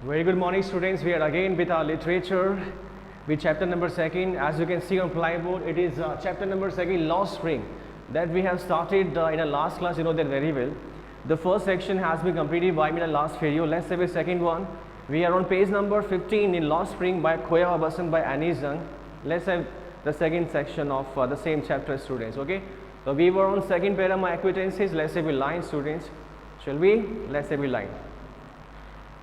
Very good morning, students. We are again with our literature, with chapter number 2. As you can see on plywood, it is chapter number 2, Lost Spring, that we have started in our last class. You know that very well. The first section has been completed by me in the last video. Let's say the second one. We are on page number 15 in Lost Spring by Khoya Wabasan by Annie Zhang. Let's have the second section of the same chapter, students. Okay. So we were on second para, my acquaintances. Let's say we line, students. Shall we? Let's say we line.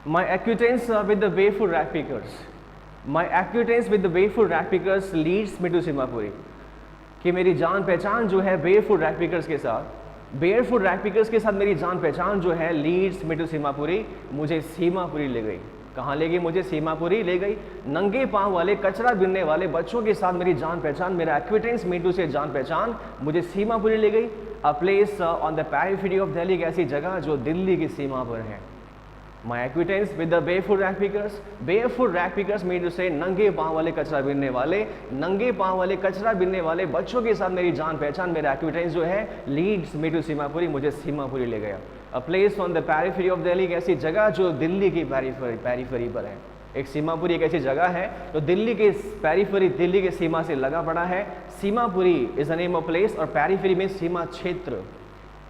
My acquaintance with the barefoot rag pickers. My acquaintance with the barefoot rag pickers leads me to Seemapuri. कि मेरी जान पहचान जो है barefoot rag pickers के साथ मेरी जान पहचान जो है leads me to सीमापुरी, मुझे सीमापुरी ले गई. कहाँ ले गई? मुझे सीमापुरी ले गई. नंगे पाँव वाले कचरा बिनने वाले बच्चों के साथ मेरी जान पहचान, मेरा acquaintance मीटू से जान पहचान मुझे सीमापुरी ले गई. A place on the periphery of Delhi, एक ऐसी जगह जो दिल्ली की सीमा पर है. My acquaintance with the barefoot rag pickers mean to say नंगे पाँव वाले कचरा बिनने वाले बच्चों के साथ मेरी जान पहचान, मेरा acquaintance जो है leads me to सीमापुरी, मुझे सीमापुरी ले गया. A place on the periphery of Delhi, एक ऐसी जगह जो दिल्ली की periphery पर है. एक सीमापुरी एक ऐसी जगह है तो दिल्ली के periphery, दिल्ली के सीमा से लगा पड़ा है. Seemapuri is the name of place और periphery में सीमा क्षेत्र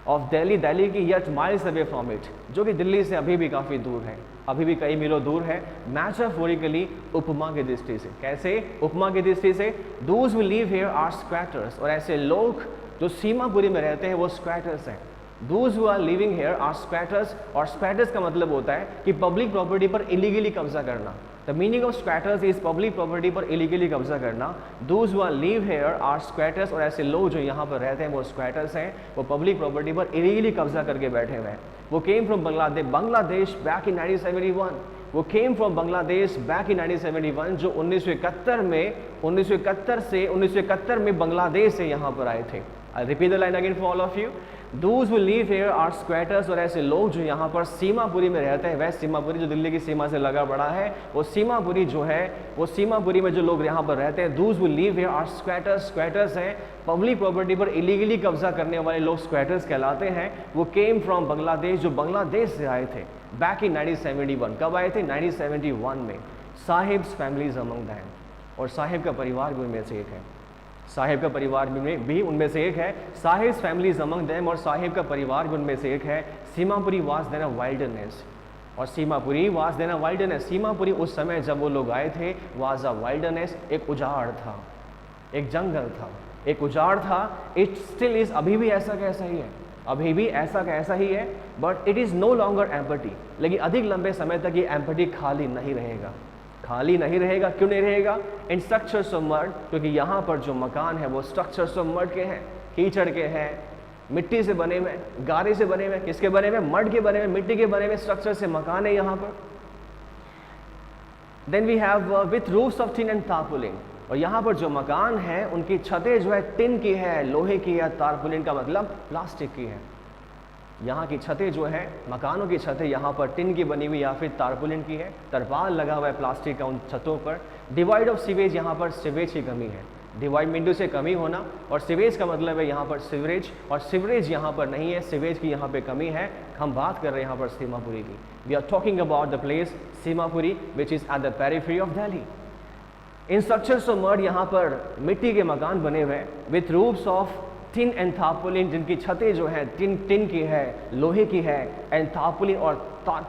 of Delhi, दिल्ली की yet miles away from it, जो कि दिल्ली से अभी भी काफ़ी दूर है, अभी भी कई मीलों दूर है. Metaphorically, उपमा की दृष्टि से. कैसे? उपमा की दृष्टि से. Those who live here are squatters, और ऐसे लोग जो सीमापुरी में रहते हैं वो squatters हैं. Those who are living here are squatters, और squatters का मतलब होता है कि पब्लिक प्रॉपर्टी पर इलीगली कब्जा करना. The meaning of squatters is public property पर इलीगली कब्जा करना. Those who are live here are squatters, और ऐसे लोग जो यहाँ पर रहते हैं वो squatters हैं, वो पब्लिक प्रॉपर्टी पर इलीगली कब्जा करके बैठे हुए हैं. वो came from Bangladesh back in 1971. वो came from Bangladesh back in 1971, जो 1971 में बांग्लादेश से यहाँ पर आए थे. I'll repeat the line again for all of you. Those who live here are squatters, और ऐसे लोग जो यहाँ पर सीमापुरी में रहते हैं, वह सीमापुरी जो दिल्ली की सीमा से लगा पड़ा है, वो सीमापुरी जो है, वो सीमापुरी में जो लोग यहाँ पर रहते हैं, those who live here are squatters हैं, पब्लिक प्रॉपर्टी पर इलीगली कब्जा करने वाले लोग squatters कहलाते हैं. वो came from बांग्लादेश, जो बांग्लादेश से आए थे back in 1971. कब आए थे? 1971 में. साहिब्स फैमिलीज अमंग दैम, और साहिब का परिवार भी उनमें से एक है. साहिब का परिवार भी उनमें से एक है. साहिब्स फैमिलीज अमंग देम, और साहिब का परिवार भी उनमें से एक है. Seemapuri was then a wilderness, और Seemapuri was then a wilderness. Seemapuri उस समय जब वो लोग आए थे वाज अ वाइल्डरनेस, एक उजाड़ था, एक जंगल था, एक उजाड़ था. इट स्टिल इज, अभी भी ऐसा का ऐसा ही है, अभी भी ऐसा का ऐसा ही है. But it is no longer empty, लेकिन अधिक लंबे समय तक ये एम्प्टी खाली नहीं रहेगा. खाली नहीं रहेगा. क्यों नहीं रहेगा? इन स्ट्रक्चर्स ऑफ मड, क्योंकि यहाँ पर जो मकान है वो स्ट्रक्चर्स ऑफ मड के हैं, कीचड़ के हैं, मिट्टी से बने हुए, गारे से बने हुए. किसके बने हुए? मड के बने हुए, मिट्टी के बने हुए स्ट्रक्चर से मकान है यहाँ पर. Then we have with roofs of tin and tarpaulin, और यहाँ पर जो मकान है उनकी छतें जो है टिन की है, लोहे की है. तारपुलिन का मतलब प्लास्टिक की है. यहाँ की छतें जो है, मकानों की छतें यहाँ पर टिन की बनी हुई या फिर तारपुलिन की है. तरपाल लगा हुआ है प्लास्टिक का उन छतों पर. डिवाइड ऑफ सीवेज, यहाँ पर सीवेज की कमी है. डिवाइड मीन से कमी होना, और सीवेज का मतलब है यहाँ पर सीवरेज, और सीवरेज यहाँ पर नहीं है, सीवेज की यहाँ पे कमी है. हम बात कर रहे हैं यहाँ पर सीमापुरी की. We are talking about the place Seemapuri which is at the periphery of Delhi. In structures of mud, यहाँ पर मिट्टी के मकान बने हुए हैं. With roofs of tin and tarpaulin, जिनकी छतें जो है टिन की है, लोहे की है. एंड तारपुलिन, और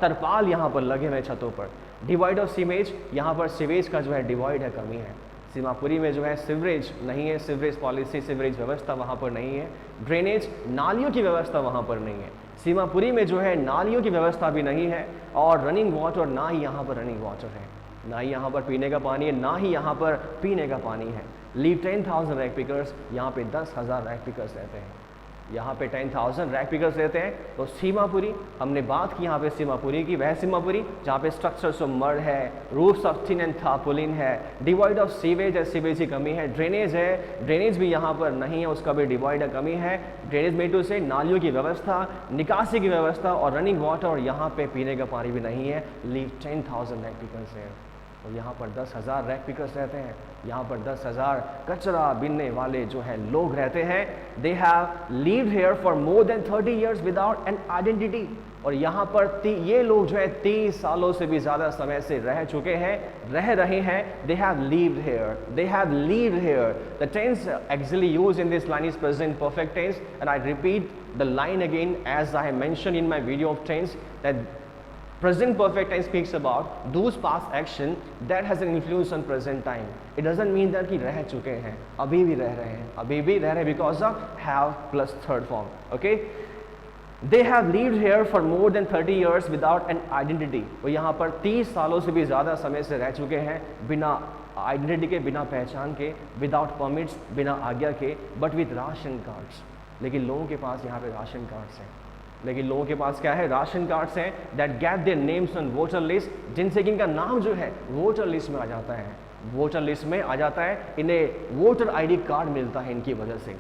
तरपाल यहाँ पर लगे हुए छतों पर. डिवाइड ऑफ सीवेज, यहाँ पर सीवेज का जो है डिवाइड है, कमी है. सीमापुरी में जो है सीवरेज नहीं है, सीवरेज पॉलिसी, सीवरेज व्यवस्था वहाँ पर नहीं है. ड्रेनेज, नालियों की व्यवस्था वहाँ पर नहीं है. सीमापुरी में जो है नालियों की व्यवस्था भी नहीं है, और रनिंग वाटर, ना ही यहाँ पर रनिंग वाटर है, ना ही यहाँ पर पीने का पानी है, ना ही यहाँ पर पीने का पानी है. लीव 10,000 रैग पिकर्स, यहाँ पे 10,000 रैग पिकर्स रहते हैं. यहाँ पे 10,000 रैग पिकर्स रहते हैं. तो सीमापुरी, हमने बात की यहाँ पे सीमापुरी की, वह सीमापुरी जहाँ पे स्ट्रक्चर्स ऑफ मड है, roofs of tin and tarpaulin है. डिवाइड ऑफ सीवेज है, सीवेज की कमी है. ड्रेनेज है, ड्रेनेज भी यहाँ पर नहीं है, उसका भी डिवाइड है, कमी है. ड्रेनेज मेटू से नालियों की व्यवस्था, निकासी की व्यवस्था, और रनिंग वाटर, और यहाँ पे पीने का पानी भी नहीं है. लीव 10,000 रैग पिकर्स है. और यहाँ पर 10,000 रैग पिकर्स रहते हैं, यहाँ पर 10,000 कचरा बीनने वाले जो है लोग रहते हैं। They have lived here for more than 30 years without an identity. और यहाँ पर ये लोग जो है 30 सालों से भी ज़्यादा समय से रह चुके हैं, रह रहे हैं। They have lived here, they have lived here. The tense actually use in this line is present perfect tense, and I repeat the line again as I have mention in my video of tense, that present perfect tense speaks about those past action that has an influence on present time. It doesn't mean that कि रह चुके हैं, अभी भी रह रहे हैं, अभी भी रह रहे हैं because of have plus third form. Okay? They have lived here for more than 30 years without an identity. वो यहाँ पर 30 सालों से भी ज़्यादा समय से रह चुके हैं बिना आइडेंटिटी के, बिना पहचान के, विदाउट परमिट्स, बिना आज्ञा के, बट विथ राशन कार्ड्स। लेकिन लोगों के पास यहाँ पे राशन कार्ड्स हैं, लेकिन लोगों के पास क्या है? राशन कार्ड्स हैं that get their names on voter list, जिनसे कि इनका नाम जो है वोटर लिस्ट में आ जाता है, वोटर लिस्ट में आ जाता है। इन्हें वोटर आईडी कार्ड मिलता है इनकी वजह से,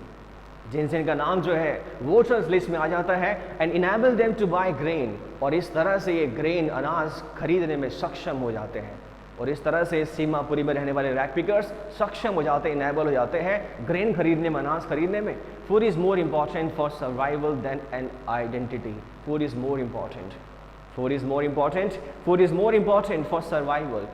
जिनसे इनका नाम जो है वोटर्स लिस्ट में आ जाता है। And enable them to buy grain, और इस तरह से ये ग्रेन अनाज खरीदने में सक्षम हो जाते हैं, और इस तरह से सीमापुरी में रहने वाले रैग पिकर्स सक्षम हो जाते हैं, इनेबल हो जाते हैं ग्रेन खरीदने में, अनाज खरीदने में। Food is more important for survival than an identity. Food is more important, food is more important, food is more important for survival.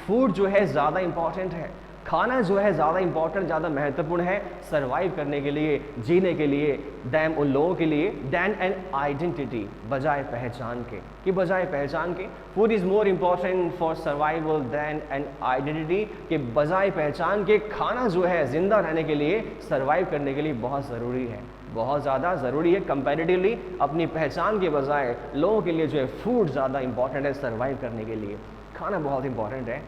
Food जो है ज़्यादा इंपॉर्टेंट है, खाना जो है ज़्यादा इंपॉर्टेंट, ज़्यादा महत्वपूर्ण है सर्वाइव करने के लिए, जीने के लिए, दैम उन लोगों के लिए, दैन एन आइडेंटिटी, बजाय पहचान के, कि बजाय पहचान के। Food is more important for survival than an identity, कि बजाय पहचान के खाना जो है जिंदा रहने के लिए, सर्वाइव करने के लिए बहुत ज़रूरी है, बहुत ज़्यादा ज़रूरी है। कंपैरेटिवली अपनी पहचान के बजाय लोगों के लिए जो है फूड ज़्यादा इंपॉर्टेंट है सर्वाइव करने के लिए, खाना बहुत इंपॉर्टेंट है।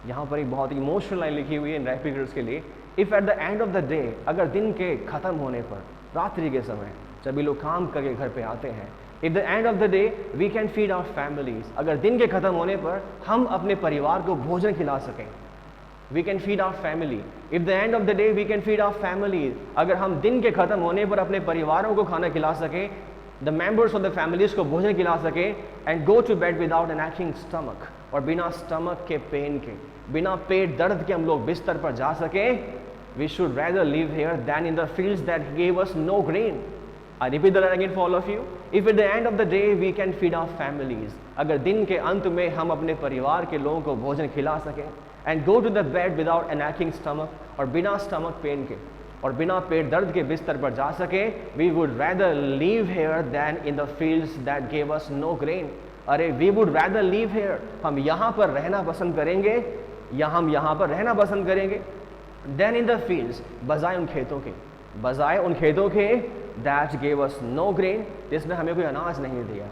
यहाँ पर एक बहुत इमोशनल लाइन लिखी हुई है इन रैग पिकर्स के लिए। If at the end of the day, अगर दिन के ख़त्म होने पर, रात्रि के समय जब ये लोग काम करके घर पे आते हैं, if the end of the day we can feed our families, अगर दिन के ख़त्म होने पर हम अपने परिवार को भोजन खिला सकें, we can feed our family. If the end of the day we can feed our family, अगर हम दिन के ख़त्म होने पर अपने परिवारों को खाना खिला सकें, the members of the families को भोजन खिला सकें, and go to bed without an aching stomach, और बिना स्टमक के पेन के, बिना पेट दर्द के हम लोग बिस्तर पर जा सकें, we should rather live here than in the fields that give us no grain. I repeat the line again for all of you. If at the end of the day we can feed our families, अगर दिन के अंत में हम अपने परिवार के लोगों को भोजन खिला सकें, and go to the bed without an aching stomach, और बिना स्टमक पेन के और बिना पेट दर्द के बिस्तर पर जा सकें, we would rather live here than in the fields that give us no grain. अरे we would rather live here, हम यहाँ पर रहना पसंद करेंगे, या हम यहाँ पर रहना पसंद करेंगे, देन इन द फील्ड्स, बजाय उन खेतों के, बजाय उन खेतों के, that give us no grain, जिसमें हमें कोई अनाज नहीं दिया,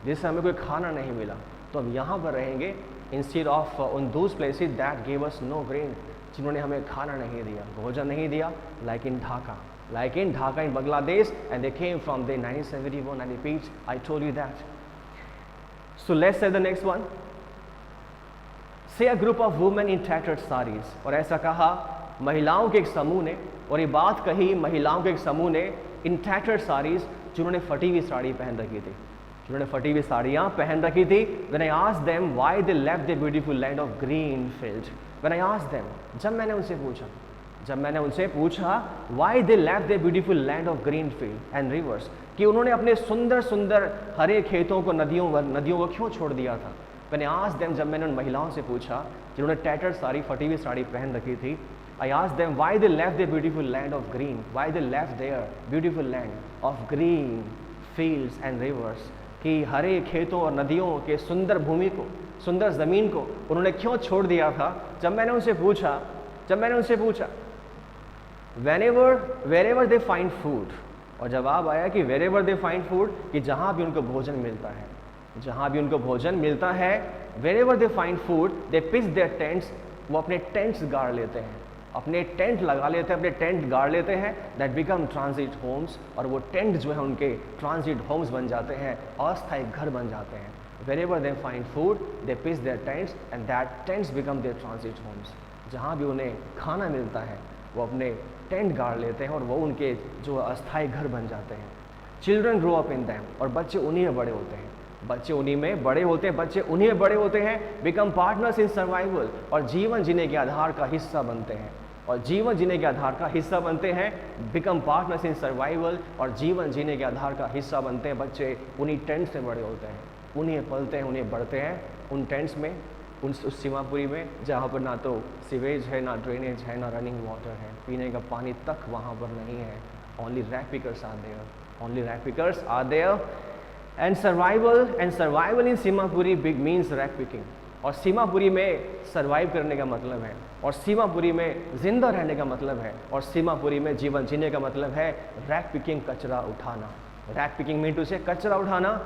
जिससे हमें कोई खाना नहीं मिला, तो हम यहाँ पर रहेंगे इंस्टेड ऑफ उन those places that give us no grain, जिन्होंने हमें खाना नहीं दिया, भोजन नहीं दिया, like in Dhaka in Bangladesh, and they came from the 1971, and repeat I told you that. So let's say the next one. Say a group of women in tattered saris, और ऐसा कहा महिलाओं के एक समूह ने, और ये बात कही महिलाओं के एक समूह ने इन टैटर्ड साड़ीज, जिन्होंने फटी हुई साड़ी पहन रखी थी, जिन्होंने फटी हुई साड़ियाँ पहन रखी थी। When I asked them why they left the beautiful land of green field, when I asked them, जब मैंने उनसे पूछा why they left the beautiful land of green field and rivers, कि उन्होंने अपने सुंदर सुंदर हरे खेतों को, नदियों को क्यों छोड़ दिया था। When I asked them, जब मैंने उन महिलाओं से पूछा जिन्होंने टैटर्ड साड़ी, फटी हुई साड़ी पहन रखी थी, I asked them why they left the beautiful land of green, why they left their beautiful land of green fields and rivers, कि हरे खेतों और नदियों के सुंदर भूमि को, सुंदर ज़मीन को उन्होंने क्यों छोड़ दिया था। जब मैंने उनसे पूछा wherever they find food, और जवाब आया कि wherever they find food, कि जहाँ भी उनको भोजन मिलता है, जहाँ भी उनको भोजन मिलता है, wherever they find food they pitch their tents, वो अपने टेंट्स गाड़ लेते हैं, अपने टेंट लगा लेते हैं, अपने टेंट गाड़ लेते हैं, दैट बिकम ट्रांजिट होम्स, और वो टेंट जो है उनके ट्रांजिट होम्स बन जाते हैं, अस्थायी घर बन जाते हैं। wherever they find food they pitch their tents and that tents become their transit homes, जहाँ भी उन्हें खाना मिलता है वो अपने टेंट गाड़ लेते हैं और वो उनके जो अस्थायी घर बन जाते हैं। Children grow up in them, और बच्चे उन्हीं में बड़े होते हैं। बच्चे उन्हीं में बड़े होते हैं, बच्चे उन्हीं में बड़े होते हैं, बिकम पार्टनर्स इन सर्वाइवल, और जीवन जीने के आधार का हिस्सा बनते हैं, और जीवन जीने के आधार का हिस्सा बनते हैं, बिकम पार्टनर्स इन सर्वाइवल, और जीवन जीने के आधार का हिस्सा बनते हैं। बच्चे उन्हीं टेंट्स में बड़े होते हैं, उन्हें पलते हैं, उन्हें बढ़ते हैं उन टेंट्स में, उस सीमापुरी में जहाँ पर ना तो सीवेज है, ना ड्रेनेज है, ना रनिंग वाटर है, पीने का पानी तक वहाँ पर नहीं है। Only rag pickers are there, only rag pickers are there. And survival in Seemapuri big means rag picking, और सीमापुरी में सर्वाइव करने का मतलब है, और सीमापुरी में जिंदा रहने का मतलब है, और सीमापुरी में जीवन जीने का मतलब है रैग पिकिंग, कचरा उठाना। रैग पिकिंग मीन टू से कचरा उठाना।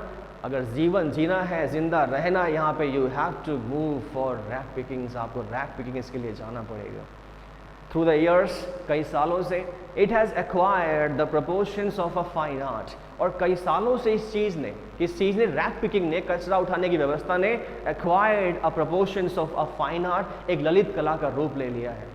अगर जीवन जीना है, जिंदा रहना, यहाँ पे you have to move for rag pickings, आपको रैग पिकिंग्स के लिए जाना पड़ेगा। थ्रू द ईयर्स, कई सालों से, it has acquired the proportions of a fine art, और कई सालों से इस चीज़ ने रैग पिकिंग ने, कचरा उठाने की व्यवस्था ने acquired a proportions of a fine art, एक ललित कला का रूप ले लिया है।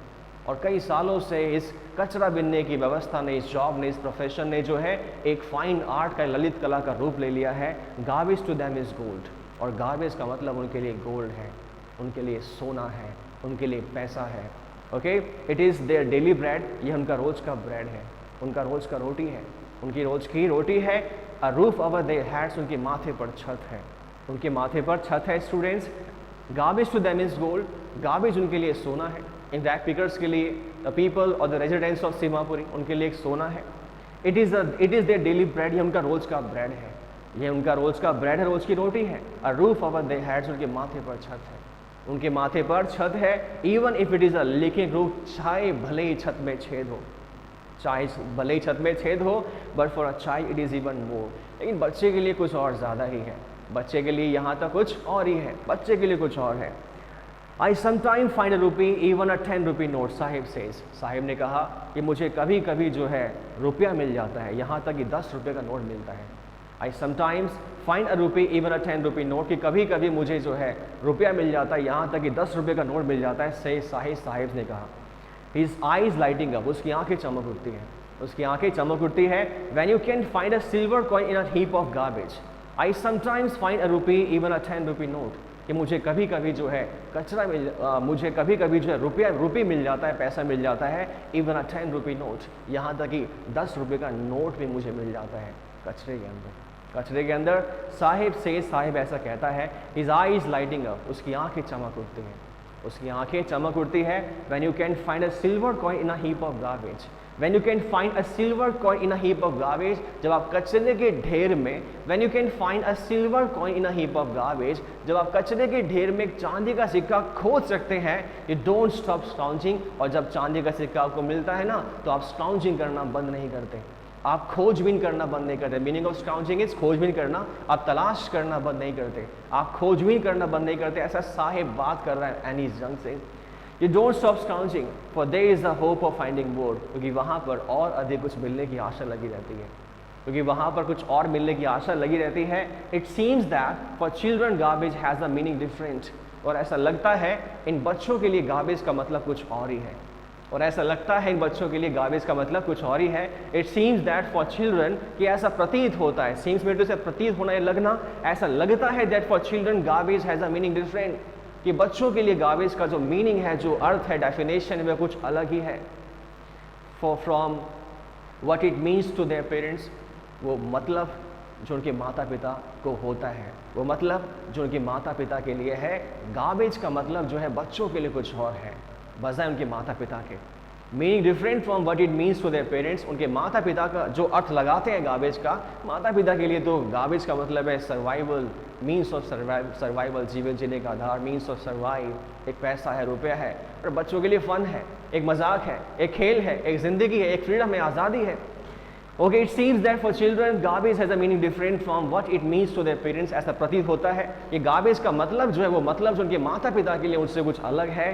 और कई सालों से इस कचरा बिनने की व्यवस्था ने, इस जॉब ने, इस प्रोफेशन ने जो है एक फाइन आर्ट का, ललित कला का रूप ले लिया है। Garbage to them is gold, और गार्बेज का मतलब उनके लिए गोल्ड है, उनके लिए सोना है, उनके लिए पैसा है। Okay, it is their daily bread, ये उनका रोज का ब्रेड है, उनका रोज का रोटी है, उनकी रोज की रोटी है। A roof over their heads, उनके माथे पर छत है, उनके माथे पर छत है। Students, garbage to them is gold, garbage उनके लिए सोना है। इन रैग पिकर्स के लिए, द पीपल और द रेजिडेंट्स ऑफ सीमापुरी, उनके लिए एक सोना है। It is their daily bread, ये उनका रोज का ब्रेड है, ये उनका रोज का ब्रेड है, रोज की रोटी है। A roof over their heads, उनके माथे पर छत है, उनके माथे पर छत है। Even if it is a leaking roof, चाहे भले ही छत में छेद हो, चाहे भले ही छत में छेद हो, but for a child it is even more. लेकिन बच्चे के लिए कुछ और ज़्यादा ही है, बच्चे के लिए यहाँ तक कुछ और ही है, बच्चे के लिए कुछ और है। I sometimes find a rupee, even a 10 rupee note, Sahib says, Sahib ने कहा कि मुझे कभी कभी जो है रुपया मिल जाता है, यहाँ तक कि 10 रुपये का नोट मिलता है। I sometimes find a rupee, even a 10 rupee note, कि कभी कभी मुझे जो है रुपया मिल जाता है, यहाँ तक कि 10 रुपये का नोट मिल जाता है। से साहिब ने कहा, His eyes lighting up, उसकी आंखें चमक उठती हैं, उसकी आंखें चमक उठती है। When you can find a silver coin in a heap of garbage, I sometimes find a rupee, even a 10 rupee note, कि मुझे कभी कभी जो है मुझे कभी कभी जो है रुपये मिल जाता है, पैसा मिल जाता है। इवन अ 10 रुपी नोट, यहाँ तक कि 10 रुपये का नोट भी मुझे मिल जाता है कचरे के अंदर, कचरे के अंदर। साहिब ऐसा कहता है, हिज आईज लाइटिंग अप, उसकी आंखें चमक उठती हैं, उसकी आंखें चमक उठती है। When you can find a silver coin in a heap of garbage, When you can find a silver coin in a heap of garbage, जब आप कचरे के ढेर में, when you can find a silver coin in a heap of garbage, जब आप कचरे के ढेर में एक चांदी का सिक्का खोज सकते हैं, you don't stop scrounging, और जब चांदी का सिक्का आपको मिलता है ना, तो आप scrounging करना बंद नहीं करते, आप खोजबीन करना बंद नहीं करते। मीनिंग ऑफ स्काउंजिंग इज खोजबीन करना, आप तलाश करना बंद नहीं करते, आप खोजबीन करना बंद नहीं करते। ऐसा साहिब बात कर रहा है एनी जंग से। You don't stop scrounging, for there is a hope of finding more, क्योंकि वहाँ पर और अधिक कुछ मिलने की आशा लगी रहती है, क्योंकि वहाँ पर कुछ और मिलने की आशा लगी रहती है। It seems that for children garbage has a meaning different, और ऐसा लगता है इन बच्चों के लिए गार्बेज का मतलब कुछ और ही है, और ऐसा लगता है इन बच्चों के लिए गार्बेज का मतलब कुछ और ही है। It seems that for children, कि ऐसा प्रतीत होता है, seems means से प्रतीत होना, ये लगना, ऐसा लगता है that for children garbage has a meaning different, कि बच्चों के लिए गार्बेज का जो मीनिंग है, जो अर्थ है, डेफिनेशन है, कुछ अलग ही है। From what it means to their parents, वो मतलब जो उनके माता पिता को होता है, वो मतलब जो उनके माता पिता के लिए है। गार्बेज का मतलब जो है बच्चों के लिए कुछ और है बजाय उनके माता पिता के। Meaning different from what it means to their parents, उनके माता पिता का जो अर्थ लगाते हैं गार्बेज का, माता पिता के लिए तो गार्बेज का मतलब है सर्वाइवल, मीन्स ऑफ सर्वाइवल, जीवन जीने का आधार, मीन्स ऑफ सर्वाइव, एक पैसा है, रुपया है। और बच्चों के लिए फन है, एक मजाक है, एक खेल है, एक जिंदगी है, एक फ्रीडम है, आज़ादी है। Okay, it seems that for children garbage has a meaning different from what it means to their parents. ऐसा प्रतीत होता है कि गार्बेज का मतलब जो है वो मतलब जो उनके माता पिता के लिए उनसे कुछ अलग है।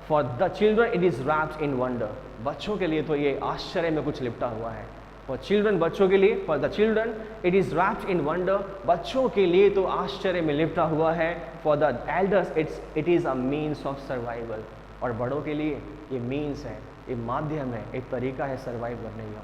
For the children it is wrapped in wonder, बच्चों के लिए तो ये आश्चर्य में कुछ लिपटा हुआ है। फॉर चिल्ड्रन, बच्चों के लिए, for the children it is wrapped in wonder, बच्चों के लिए तो आश्चर्य में लिपटा हुआ है। For the elders it is a means of survival, और बड़ों के लिए ये मीन्स है, ये माध्यम है, एक तरीका है सर्वाइव करने का।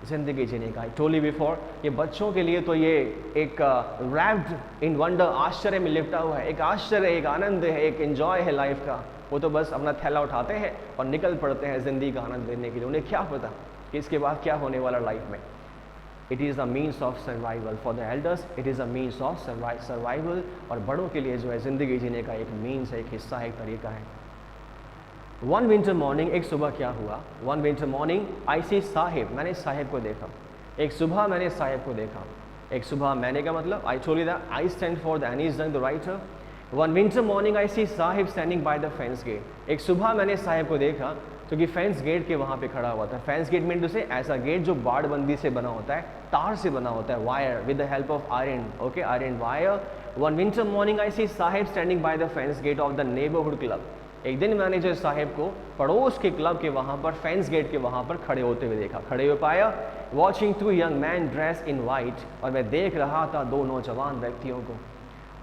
ज़िंदगी जीने का। आई टोल्ड यू बिफोर, ये बच्चों के लिए तो ये एक रैप्ड इन वंडर, आश्चर्य में लिपटा हुआ है, एक आश्चर्य, एक आनंद है, एक एंजॉय है लाइफ का। वो तो बस अपना थैला उठाते हैं और निकल पड़ते हैं ज़िंदगी का आनंद लेने के लिए। उन्हें क्या पता कि इसके बाद क्या होने वाला लाइफ में। It is a means of survival for the elders, it is a means of survival, और बड़ों के लिए जो है ज़िंदगी जीने का एक मीन्स है, एक हिस्सा है, एक तरीका है। वन विंटर मॉर्निंग, एक सुबह क्या हुआ, one winter morning I see Sahib, मैंने साहिब को देखा। एक सुबह मैंने साहिब को देखा। एक सुबह, मैंने का मतलब I told you that I stand for the Anees the writer. One winter morning I see Saheb standing by the fence gate. एक सुबह मैंने साहिब को देखा क्योंकि फेंस गेट के वहाँ पे खड़ा हुआ था। फेंस गेट मीन टू से ऐसा गेट जो बाड़बंदी से बना होता है, तार से बना होता है, wire with the help of iron, okay, iron wire. One winter morning I see Saheb standing by the fence gate of the neighbourhood club. एक दिन मैंने जो साहिब को पड़ोस के क्लब के वहाँ पर, फेंस गेट के वहाँ पर खड़े होते हुए देखा, खड़े हो पाया। Watching two young man dress in white, और मैं देख रहा था दो नौजवान व्यक्तियों को,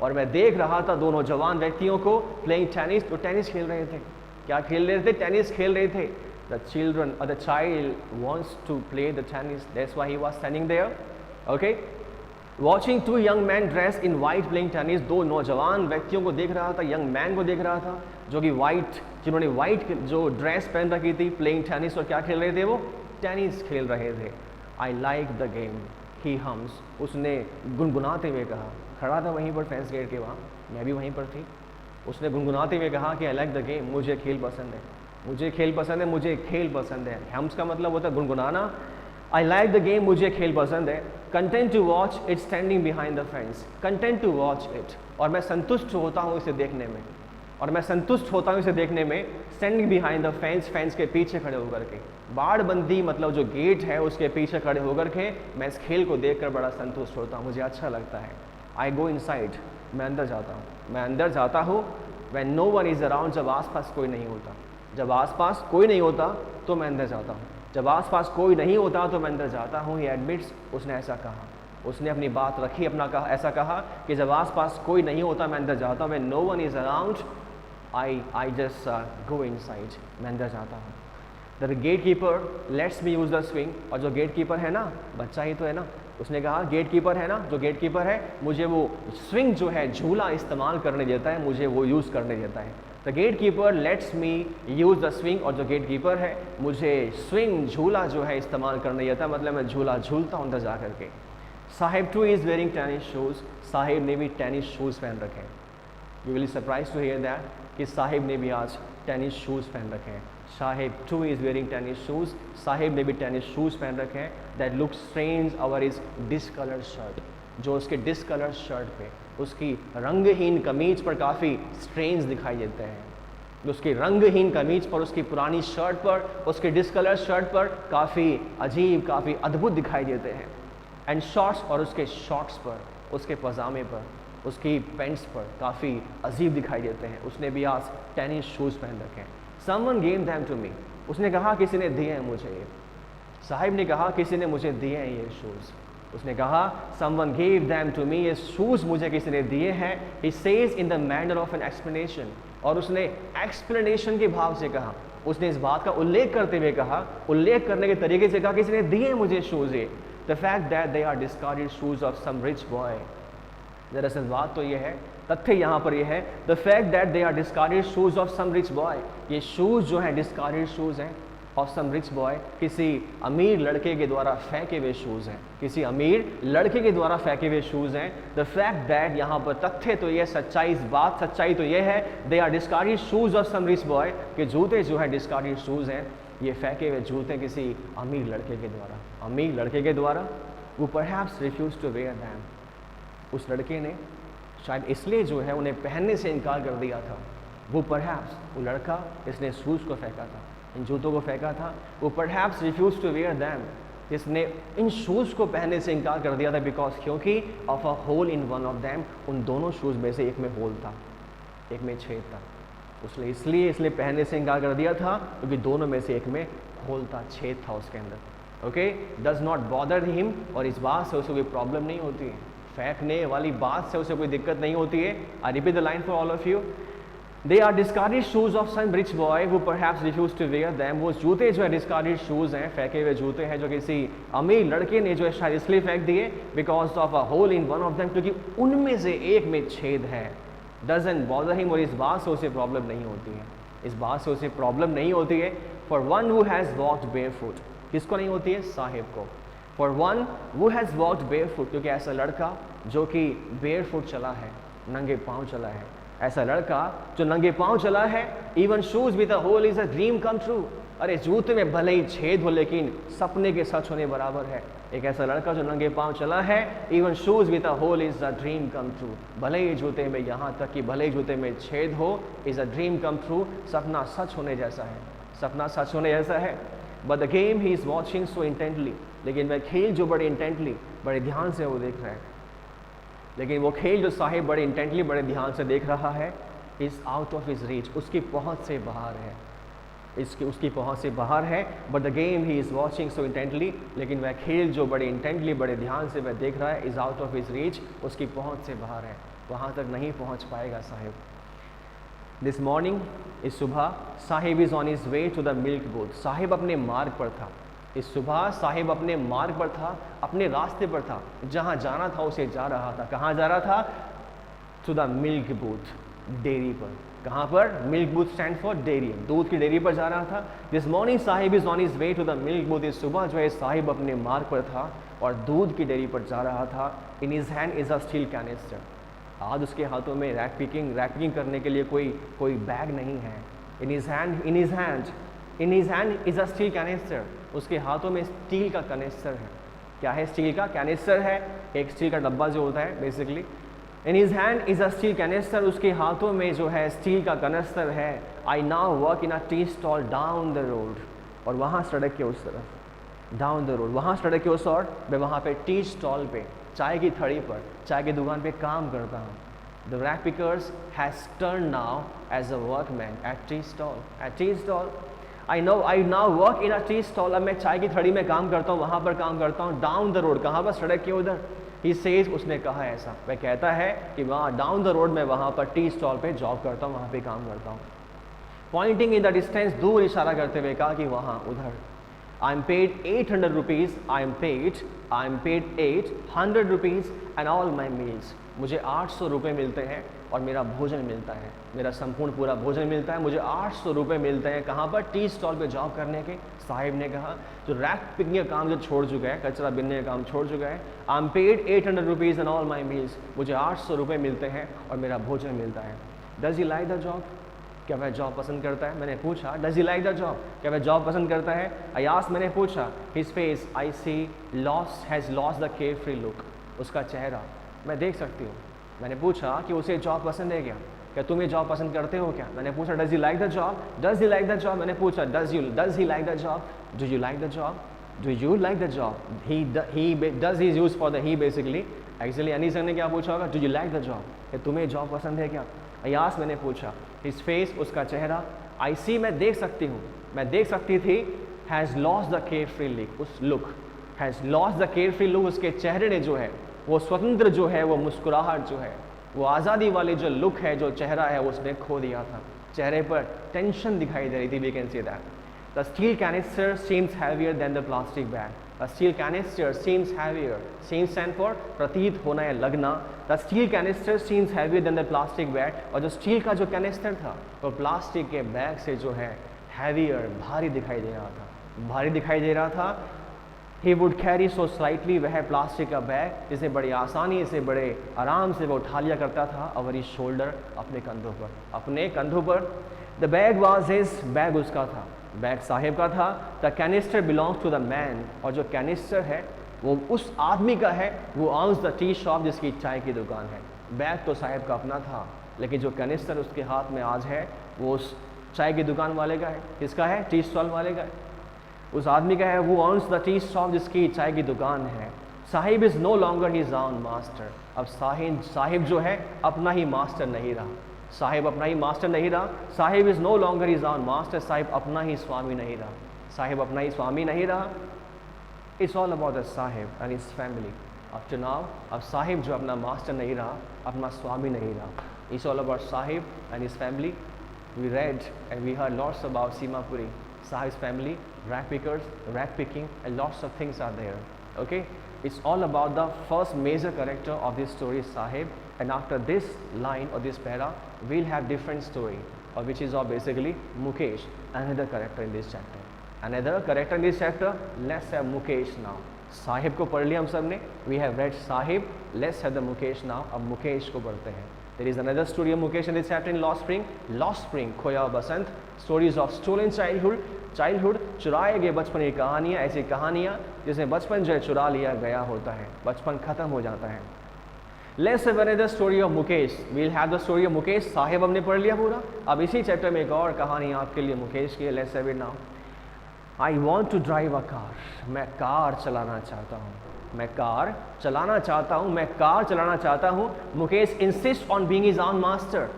और मैं देख रहा था दो नौजवान व्यक्तियों को प्लेइंग टेनिस, तो टेनिस खेल रहे थे। क्या खेल रहे थे? टेनिस खेल रहे थे। द चिल्ड्रन और the child wants to play the tennis, that's why he was standing there, okay. Watching two young man dress in white playing tennis, दो नौजवान व्यक्तियों को देख रहा था, यंग मैन को देख रहा था जो कि वाइट, जिन्होंने वाइट जो ड्रेस पहन रखी थी, प्लेइंग टेनिस, और क्या खेल रहे थे? वो टेनिस खेल रहे थे। आई like the game he hums, उसने गुनगुनाते हुए कहा। खड़ा था वहीं पर फेंस गेट के वहाँ, मैं भी वहीं पर थी। उसने गुनगुनाते हुए कहा कि आई लाइक द गेम, मुझे खेल पसंद है, मुझे खेल पसंद है, मुझे खेल पसंद है। हम्स का मतलब होता है गुनगुनाना। आई लाइक द गेम, मुझे खेल पसंद है। Content to watch it standing behind the fence, content to watch it, और मैं संतुष्ट होता हूँ इसे देखने में, और मैं संतुष्ट होता हूँ इसे देखने में। Standing behind the fence, fence के पीछे खड़े होकर के, बाड़बंदी मतलब जो गेट है उसके पीछे खड़े होकर के मैं इस खेल को देखकर बड़ा संतुष्ट होता हूँ, मुझे अच्छा लगता है। आई गो इनसाइड, मैं अंदर जाता हूँ, मैं अंदर जाता हूँ। When no one is around, जब आसपास कोई नहीं होता, जब आसपास कोई नहीं होता तो मैं अंदर जाता हूँ, जब आसपास कोई नहीं होता तो मैं अंदर जाता हूँ। ही एडमिट्स, उसने ऐसा कहा, उसने अपनी बात रखी, अपना कहा, ऐसा कहा कि जब आसपास कोई नहीं होता मैं अंदर जाता हूँ। When no one is around I just go inside, मैं अंदर जाता हूँ। The gate keeper lets me use the swing, और जो गेट कीपर है ना, बच्चा ही तो है ना, उसने कहा गेट कीपर है ना, जो गेट कीपर है मुझे वो स्विंग जो है, झूला इस्तेमाल करने देता है, मुझे वो यूज़ करने देता है। The gate keeper lets me use the swing, और जो गेट कीपर है मुझे स्विंग, झूला जो है इस्तेमाल करने देता है, मतलब मैं झूला झूलता हूँ अंदर जा करके। Saheb too is wearing tennis shoes, Saheb ने भी टेनिस शूज़ पहन रखे हैं। You will surprise to hear that कि साहिब ने भी आज टेनिस शूज़ पहन रखे हैं। Sahib too is wearing tennis shoes, Saheb ने भी टेनिस शूज़ पहन रखे हैं। That looks strange our is discoloured shirt, जो उसके डिसकलर्ड शर्ट पे, उसकी रंगहीन कमीज पर काफ़ी स्ट्रेंज दिखाई देते हैं। उसकी रंगहीन कमीज पर, उसकी पुरानी शर्ट पर, उसके डिसकलर्ड शर्ट पर काफ़ी अजीब, काफ़ी अद्भुत दिखाई देते हैं। एंड शॉर्ट्स, और उसके शॉर्ट्स पर, उसके पजामे पर, उसकी पैंट्स पर काफ़ी अजीब दिखाई देते हैं। उसने भी आज टेनिस शूज़ पहन रखे हैं। Someone gave them to me, उसने कहा किसी ने दिए हैं मुझे ये, साहिब ने कहा किसी ने मुझे दिए हैं ये शूज़। उसने कहा someone gave them to me, ये शूज़ मुझे किसी ने दिए हैं। He says in the manner of an explanation, और उसने एक्सप्लेनेशन के भाव से कहा, उसने इस बात का उल्लेख करते हुए कहा, उल्लेख करने के तरीके से कहा किसी ने दिए हैं मुझे शूज़ ये। The fact that they are discarded shoes of some rich boy, दरअसल बात तो ये है, तथ्य यहाँ पर यह है, the fact that they are discarded shoes of some rich boy, ये शूज़ जो हैं डिस्कार्डेड शूज़ हैं ऑफ सम रिच बॉय, किसी अमीर लड़के के द्वारा फेंके हुए शूज़ हैं, किसी अमीर लड़के के द्वारा फेंके हुए शूज़ हैं। द फैक्ट दैट, यहाँ पर तथ्य तो यह, सच्चाई, इस बात सच्चाई तो यह है, they are discarded shoes of some rich boy, कि जूते जो है डिस्कार्डेड शूज़ हैं, ये फेंके हुए जूते किसी अमीर लड़के के द्वारा, अमीर लड़के के द्वारा। वो perhaps refuse to wear them, उस लड़के ने शायद इसलिए जो है उन्हें पहनने से इनकार कर दिया था। वो परहैप्स, वो लड़का इसने शूज़ को फेंका था, इन जूतों को फेंका था, वो perhaps refuse to wear them, जिसने इन शूज़ को पहनने से इनकार कर दिया था, बिकॉज क्योंकि of a hole in one of them, उन दोनों शूज़ में से एक में होल था, एक में छेद था, उसने इसलिए पहनने से इनकार कर दिया था क्योंकि दोनों में से एक में होल था, छेद था उसके अंदर। Okay, does not bother him, और इस बात से उसे कोई प्रॉब्लम नहीं होती है, फेंकने वाली बात से उसे कोई दिक्कत नहीं होती है। I repeat the line for all of you, they are discarded shoes of some rich boy who perhaps refuse to wear them. वो जूते जो है डिस्कार्डेड शूज हैं, फेंके हुए जूते हैं जो किसी अमीर लड़के ने जो है शायद इसलिए फेंक दिए because of a hole in one of them, क्योंकि उनमें से एक में छेद है। डजंट बॉदर हिम, और इस बात से उसे प्रॉब्लम नहीं होती है, इस बात से उसे प्रॉब्लम नहीं होती है। For one who has walked barefoot, किसको नहीं होती है? साहिब को। For one who has walked barefoot, क्योंकि ऐसा लड़का जो कि बेयरफुट चला है, नंगे पाँव चला है, ऐसा लड़का जो नंगे पाँव चला है, even shoes with a hole is a dream come true. अरे जूते में भले ही छेद हो लेकिन सपने के सच होने बराबर है। एक ऐसा लड़का जो नंगे पाँव चला है, even shoes with a hole is a dream come true. भले ही जूते में, यहाँ तक कि भले ही जूते में छेद हो, is a dream come true. सपना सच होने जैसा है, सपना सच होने जैसा है। But the game he is watching so intently, लेकिन वह खेल जो बड़े इंटेंटली, बड़े ध्यान से वो देख रहा है, लेकिन वो खेल जो साहिब बड़े इंटेंटली, बड़े ध्यान से देख रहा है, is out of his reach, उसकी पहुंच से बाहर है, उसकी पहुंच से बाहर है। But the game he is watching so intently, लेकिन वह खेल जो बड़े इंटेंटली, बड़े ध्यान से वह देख रहा है, is out of his reach, उसकी पहुंच से बाहर है, वहां तक नहीं पहुंच पाएगा साहिब। दिस मॉर्निंग, इस सुबह, Saheb is on his way to the milk booth. Saheb अपने मार्ग पर था, इस सुबह साहिब अपने मार्ग पर था, अपने रास्ते पर था, जहां जाना था उसे जा रहा था। कहाँ जा रहा था? To the milk booth, dairy पर। कहाँ पर? Milk booth stand for dairy, दूध की डेयरी पर जा रहा था। This morning Saheb is on his way to the milk booth. इस सुबह जो है साहिब अपने मार्ग पर था और दूध की डेयरी पर जा रहा था। In his hand is a steel canister. आज उसके हाथों में रैक पिकिंग करने के लिए कोई बैग नहीं है। In his hand is a steel canister. उसके हाथों में स्टील का कैनिस्टर है। क्या है? स्टील का कैनिस्टर है, एक स्टील का डब्बा जो होता है basically. In his hand is a steel canister, उसके हाथों में जो है स्टील का कैनिस्टर है। आई now work in a tea stall down the road. और वहाँ सड़क के उस तरफ, डाउन द रोड, वहाँ सड़क के उस और मैं वहाँ पे टी स्टॉल पे, चाय की थड़ी पर, चाय की दुकान पे काम करता हूँ। The rag pickers has turn now as a workman at tea stall. I now work in a tea stall. अब मैं चाय की थड़ी में काम करता हूँ, वहाँ पर काम करता हूँ। डाउन द रोड, कहाँ पर? सड़क के उधर। ही सेज, उसने कहा ऐसा, वह कहता है कि वहाँ डाउन द रोड, मैं वहाँ पर टी स्टॉल पे जॉब करता हूँ, वहाँ पे काम करता हूँ। पॉइंटिंग इन द डिस्टेंस, दूर इशारा करते हुए कहा कि वहाँ, उधर। I am paid 800 rupees, I am paid 800 rupees and all my meals. मुझे 800 रुपये मिलते हैं और मेरा भोजन मिलता है, मेरा संपूर्ण पूरा भोजन मिलता है। मुझे 800 रुपये मिलते हैं। कहाँ पर? टी स्टॉल पे जॉब करने के। साहिब ने कहा, जो रैक पिकिंग का काम जो छोड़ चुका है, कचरा बिनने का काम छोड़ चुका है। I am paid 800 rupees and all my meals. मुझे 800 रुपये मिलते हैं और मेरा भोजन मिलता है। Does he like the job? क्या वह जॉब पसंद करता है? मैंने पूछा। Does he like the job? क्या वह जॉब पसंद करता है? आई आस्क्ड, मैंने पूछा। His face I see has lost the care free look. उसका चेहरा मैं देख सकती हूँ। मैंने पूछा कि उसे जॉब पसंद है क्या तुम ये जॉब पसंद करते हो क्या? मैंने पूछा does he like the job? मैंने पूछा does he like the job? Do you like the job? He does is use for the he basically. Actually अनी सर ने क्या पूछा होगा? Do you like the job? क्या तुम्हें जॉब पसंद है क्या? अयास, मैंने पूछा। हिज फेस, उसका चेहरा। आई सी, मैं देख सकती हूँ, मैं देख सकती थी। Has lost the care free look, has lost the care free look. उसके चेहरे ने जो है, वो स्वतंत्र जो है, वो मुस्कुराहट जो है, वो आज़ादी वाली जो लुक है, जो चेहरा है, उसने खो दिया था। चेहरे पर टेंशन दिखाई दे रही थी। We can see that. The steel canister seems heavier than the plastic bag. The steel canister seems heavier, seems stand for प्रतीत होना या लगना। The steel canister seems heavier than the plastic bag. और जो स्टील का जो canister था, वो प्लास्टिक के बैग से जो है हैवियर, भारी दिखाई दे रहा था। He would carry so slightly, वह प्लास्टिक का बैग जिसे बड़ी आसानी से, बड़े आराम से वो उठा लिया करता था। over his shoulder, अपने कंधों पर। The bag was his, bag उसका था, बैग साहिब का था। The canister belongs to the man, और जो कैनिस्टर है वो उस आदमी का है, वो owns the tea shop, जिसकी चाय की दुकान है। बैग तो साहिब का अपना था, लेकिन जो कैनिस्टर उसके हाथ में आज है, वो उस चाय की दुकान वाले का है। किसका है? टी स्टॉल वाले का है, उस आदमी का है। वो ऑन्स द टी शॉप, जिसकी चाय की दुकान है। Saheb is no longer his own master. अब साहिब जो है अपना ही मास्टर नहीं रहा। Saheb is no longer his own master. Saheb अपना ही स्वामी नहीं रहा। It's all about the Saheb and his family. अब चुनाव, अब साहिब जो अपना मास्टर नहीं रहा, अपना स्वामी नहीं रहा। It's all about Sahib and his family we read and we heard lots about Simapuri, Sahib's family, rag pickers, rag picking, and lots of things are there. Okay, it's all about the first major character of this story is Sahib, and after this line or this para, we'll have different story, or which is of basically Mukesh, another character in this chapter. Another character in this chapter. Let's have Mukesh now. Sahib को पढ़ लिया हम सब ने. We have read Sahib. Let's have the Mukesh now. अब मुकेश को पढ़ते हैं. There is another story of Mukesh in this chapter in Lost Spring. Lost Spring, खोया बसंत. Stories of stolen childhood, चुराए गए बचपन की कहानियाँ, ऐसी कहानियाँ जिसमें बचपन जो है चुरा लिया गया होता है, बचपन खत्म हो जाता है. Let's have another story of Mukesh. We'll have the story of Mukesh. Sahib हमने पढ़ लिया पूरा. अब इसी चैप्टर में एक और कहानी आपके लिए मुकेश की है. Let's have it now. I want to drive a car. मैं कार चलाना चाहता हूँ. मैं कार चलाना चाहता हूँ. मैं कार चलाना चाहता हूँ. Mukesh insists on being his own master.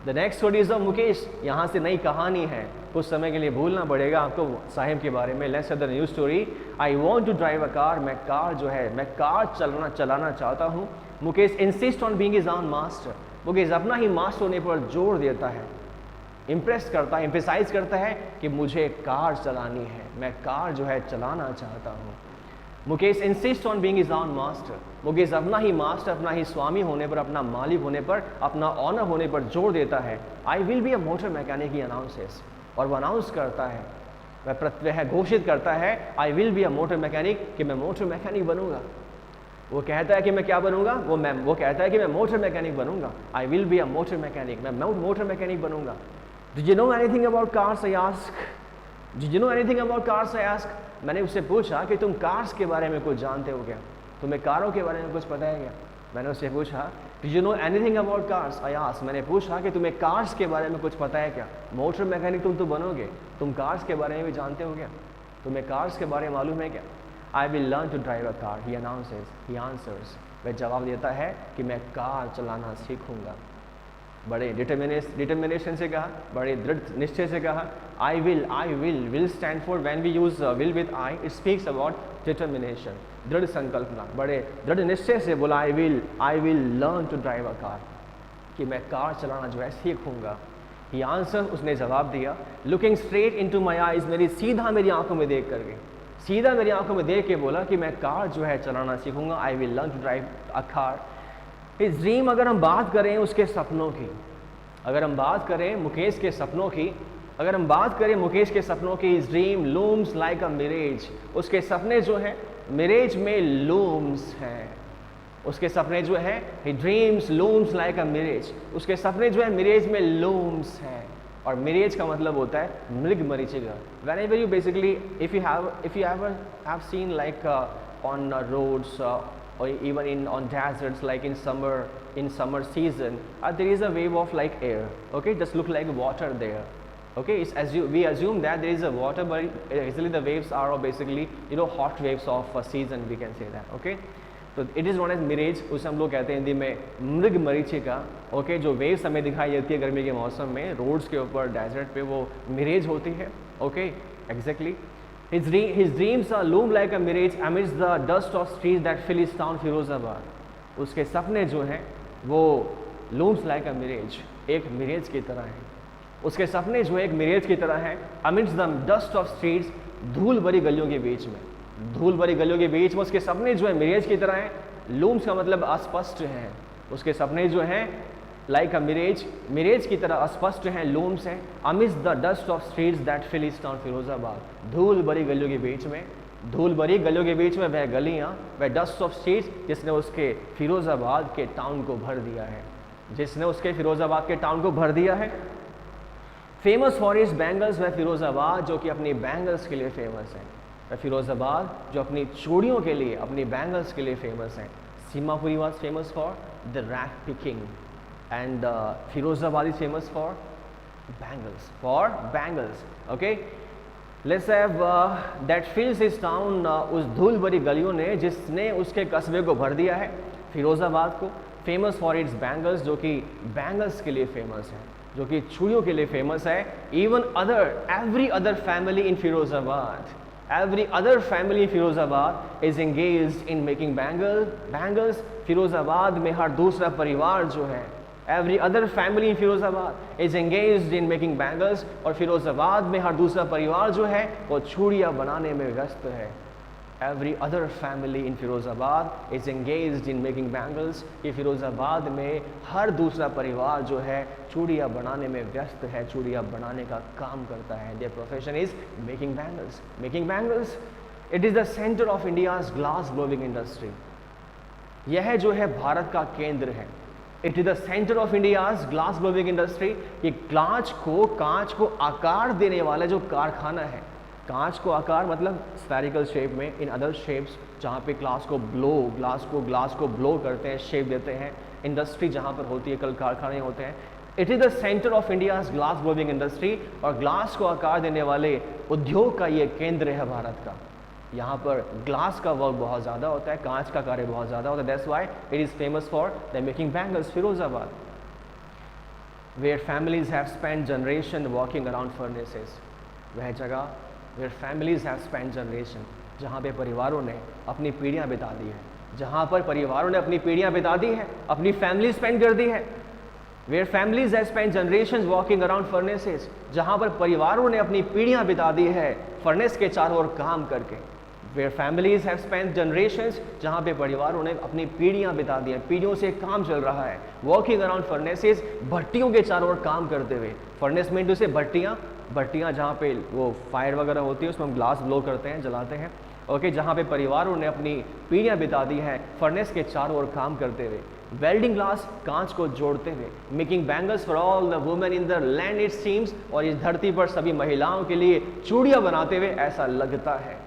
The next story is of Mukesh. यहाँ से नई कहानी है. कुछ समय के लिए भूलना पड़ेगा आपको साहिब के बारे में. Let's have the new story. I want to drive a car. मैं कार जो है मैं कार चलाना चाहता हूँ. Mukesh insists on being his own master. Mukesh अपना ही मास्टर होने पर जोर देता है, इम्प्रेस करता है, एम्फेसाइज करता है कि मुझे कार चलानी है, मैं कार जो है चलाना चाहता हूँ. Mukesh insist on being his own master. Mukesh अपना ही मास्टर, अपना ही स्वामी होने पर, अपना मालिक होने पर, अपना ऑनर होने पर जोर देता है. I will be a motor mechanic, he announces. और वो अनाउंस करता है, वह घोषित करता है, I will be a motor mechanic, कि मैं मोटर मैकेनिक बनूंगा. वो कहता है कि मैं क्या बनूंगा, वो कहता है कि मैं मोटर मैकेनिक बनूंगा. I will be a motor mechanic, मैं मोटर मैकेनिक बनूंगा. Did you know anything about cars? I asked. Did you know anything about cars? I asked. मैंने उससे पूछा कि तुम कार्स के बारे में कुछ जानते हो क्या, तुम्हें कारों के बारे में कुछ पता है क्या. मैंने उससे पूछा Did you know anything about cars? I asked. मैंने पूछा कि तुम्हें कार्स के बारे में कुछ पता है क्या. मोटर मैकेनिक तुम तो बनोगे, तुम कार्स के बारे में भी जानते हो क्या, तुम्हें कार्स के बारे में मालूम है क्या. I will learn to drive a car. He announces. He answers. वह जवाब देता है कि मैं कार चलाना सीखूंगा. बड़े डिटर्मिनेशन से कहा, बड़े दृढ़ निश्चय से कहा. I will stand for, when we use will with I, it speaks about determination, दृढ़ संकल्पना. बड़े दृढ़ निश्चय से बोला I will learn to drive a car, कि मैं कार चलाना जो है सीखूंगा. ही आंसर, उसने जवाब दिया, looking straight into my eyes, मेरी आंखों में देख करके, सीधा मेरी आंखों में देख के बोला कि मैं कार जो है चलाना सीखूंगा. I will learn to drive a car. His dream, अगर हम बात करें उसके सपनों की, अगर हम बात करें मुकेश के सपनों की, अगर हम बात करें मुकेश के सपनों की, his dream looms like a mirage. उसके सपने जो हैं मिरेज में लूम्स हैं. उसके सपने जो है, his dreams looms like a mirage, उसके सपने जो है मिरेज में लूम्स हैं. और मिरेज का मतलब होता है मृग मरीचिका. Whenever you basically if you ever have seen like on roads or even on deserts, like in summer season, there is a wave of like air, okay, just look like water there, okay. We assume that there is a water, but actually the waves are basically hot waves of a season, we can say that, okay. तो it is known as mirage. उसे हम लोग कहते हैं हिंदी में मृग मरीचिका, okay. जो वेव्स हमें दिखाई देती है गर्मी के मौसम में रोड्स के ऊपर, डेजर्ट पे, वो मिरेज होती है, okay, exactly. His dreams are loom like a mirage amidst the dust of streets that fill his town Firozabad. उसके सपने जो हैं वो looms like a mirage, एक मिरेज की तरह हैं. उसके सपने जो है एक मिरेज की तरह हैं. amidst the dust of streets, धूल भरी गलियों के बीच में, धूल भरी गलियों के बीच में उसके सपने जो है मिरेज की तरह हैं. looms का मतलब अस्पष्ट हैं. उसके सपने जो हैं लाइक अ मिरेज की तरह अस्पष्ट हैं, लूम्स हैं. Amid the dust of streets that fill his town Firozabad, धूल भरी गलियों के बीच में, धूल भरी गलियों के बीच में वह गलियां, वह डस्ट ऑफ स्ट्रीट्स जिसने उसके फिरोजाबाद के टाउन को भर दिया है, जिसने उसके फिरोजाबाद के टाउन को भर दिया है. फेमस फॉर हिज बैंगल्स, वह फिरोजाबाद जो कि अपनी बैंगल्स के लिए फेमस है. वह फिरोजाबाद जो अपनी चूड़ियों के लिए, अपनी बैंगल्स के लिए फेमस है. Seemapuri was famous for the rag picking, and Firozabad is famous for bangles, okay. Let's have that fills his town, उस धूल भरी गलियों ने जिसने उसके कस्बे को भर दिया है, फिरोजाबाद को. फेमस फॉर इट्स बैंगल्स, जो कि बैंगल्स के लिए फेमस है, जो कि चूड़ियों के लिए फेमस है. Every other family in Firozabad is engaged in making bangles. Firozabad में हर दूसरा परिवार जो है Every other family in Firozabad is engaged in making bangles, और फिरोजाबाद में हर दूसरा परिवार जो है वो चूड़ियाँ बनाने में व्यस्त है। Every other family in Firozabad is engaged in making bangles, ये फिरोजाबाद में हर दूसरा परिवार जो है चूड़ियाँ बनाने में व्यस्त है, चूड़ियाँ बनाने का काम करता है। Their profession is making bangles. Making bangles, it is the center of India's glass blowing industry. यह जो है भारत का केंद्र है। It is the centre of India's glass blowing industry. ये कांच को आकार देने वाला जो कारखाना है, कांच को आकार मतलब स्फेरिकल शेप में, इन अदर शेप्स जहाँ पे ग्लास को ब्लो करते हैं, शेप देते हैं, इंडस्ट्री जहाँ पर होती है, कल कारखाने होते हैं। It is the centre of India's glass blowing industry, और ग्लास को आकार देने वाले उद्योग का ये केंद्र है भारत का। यहाँ पर ग्लास का वर्क बहुत ज़्यादा होता है, कांच का कार्य बहुत ज़्यादा होता है। That's why it is famous for the making bangles Firozabad, where families have spend generation walking around furnaces. वह जगह where families have spend generation, जहाँ पे परिवारों ने अपनी पीढ़ियाँ बिता दी है, जहाँ पर परिवारों ने अपनी पीढ़ियाँ बिता दी है, अपनी फैमिली स्पेंड कर दी है। Where families have spend generation walking around furnaces, जहाँ पर परिवारों ने अपनी पीढ़ियाँ बिता दी है फर्नेस के चारों ओर काम करके। Where families have spend generations, जहाँ पे परिवारों ने अपनी पीढ़ियाँ बिता दी हैं, पीढ़ियों से काम चल रहा है। वॉकिंग अराउंड फर्नेसेस, भट्टियों के चारों ओर काम करते हुए। फर्नेस में इंटू से भट्टियाँ जहाँ पे वो फायर वगैरह होती है, उसमें हम ग्लास ब्लो करते हैं, जलाते हैं। ओके, जहाँ पे परिवारों ने अपनी पीढ़ियाँ बिता दी है फर्नेस के चारों ओर काम करते हुए। वेल्डिंग ग्लास, कांच को जोड़ते हुए। Making bangles for all the women in the land it seems, और इस धरती पर सभी महिलाओं के लिए चूड़ियाँ बनाते हुए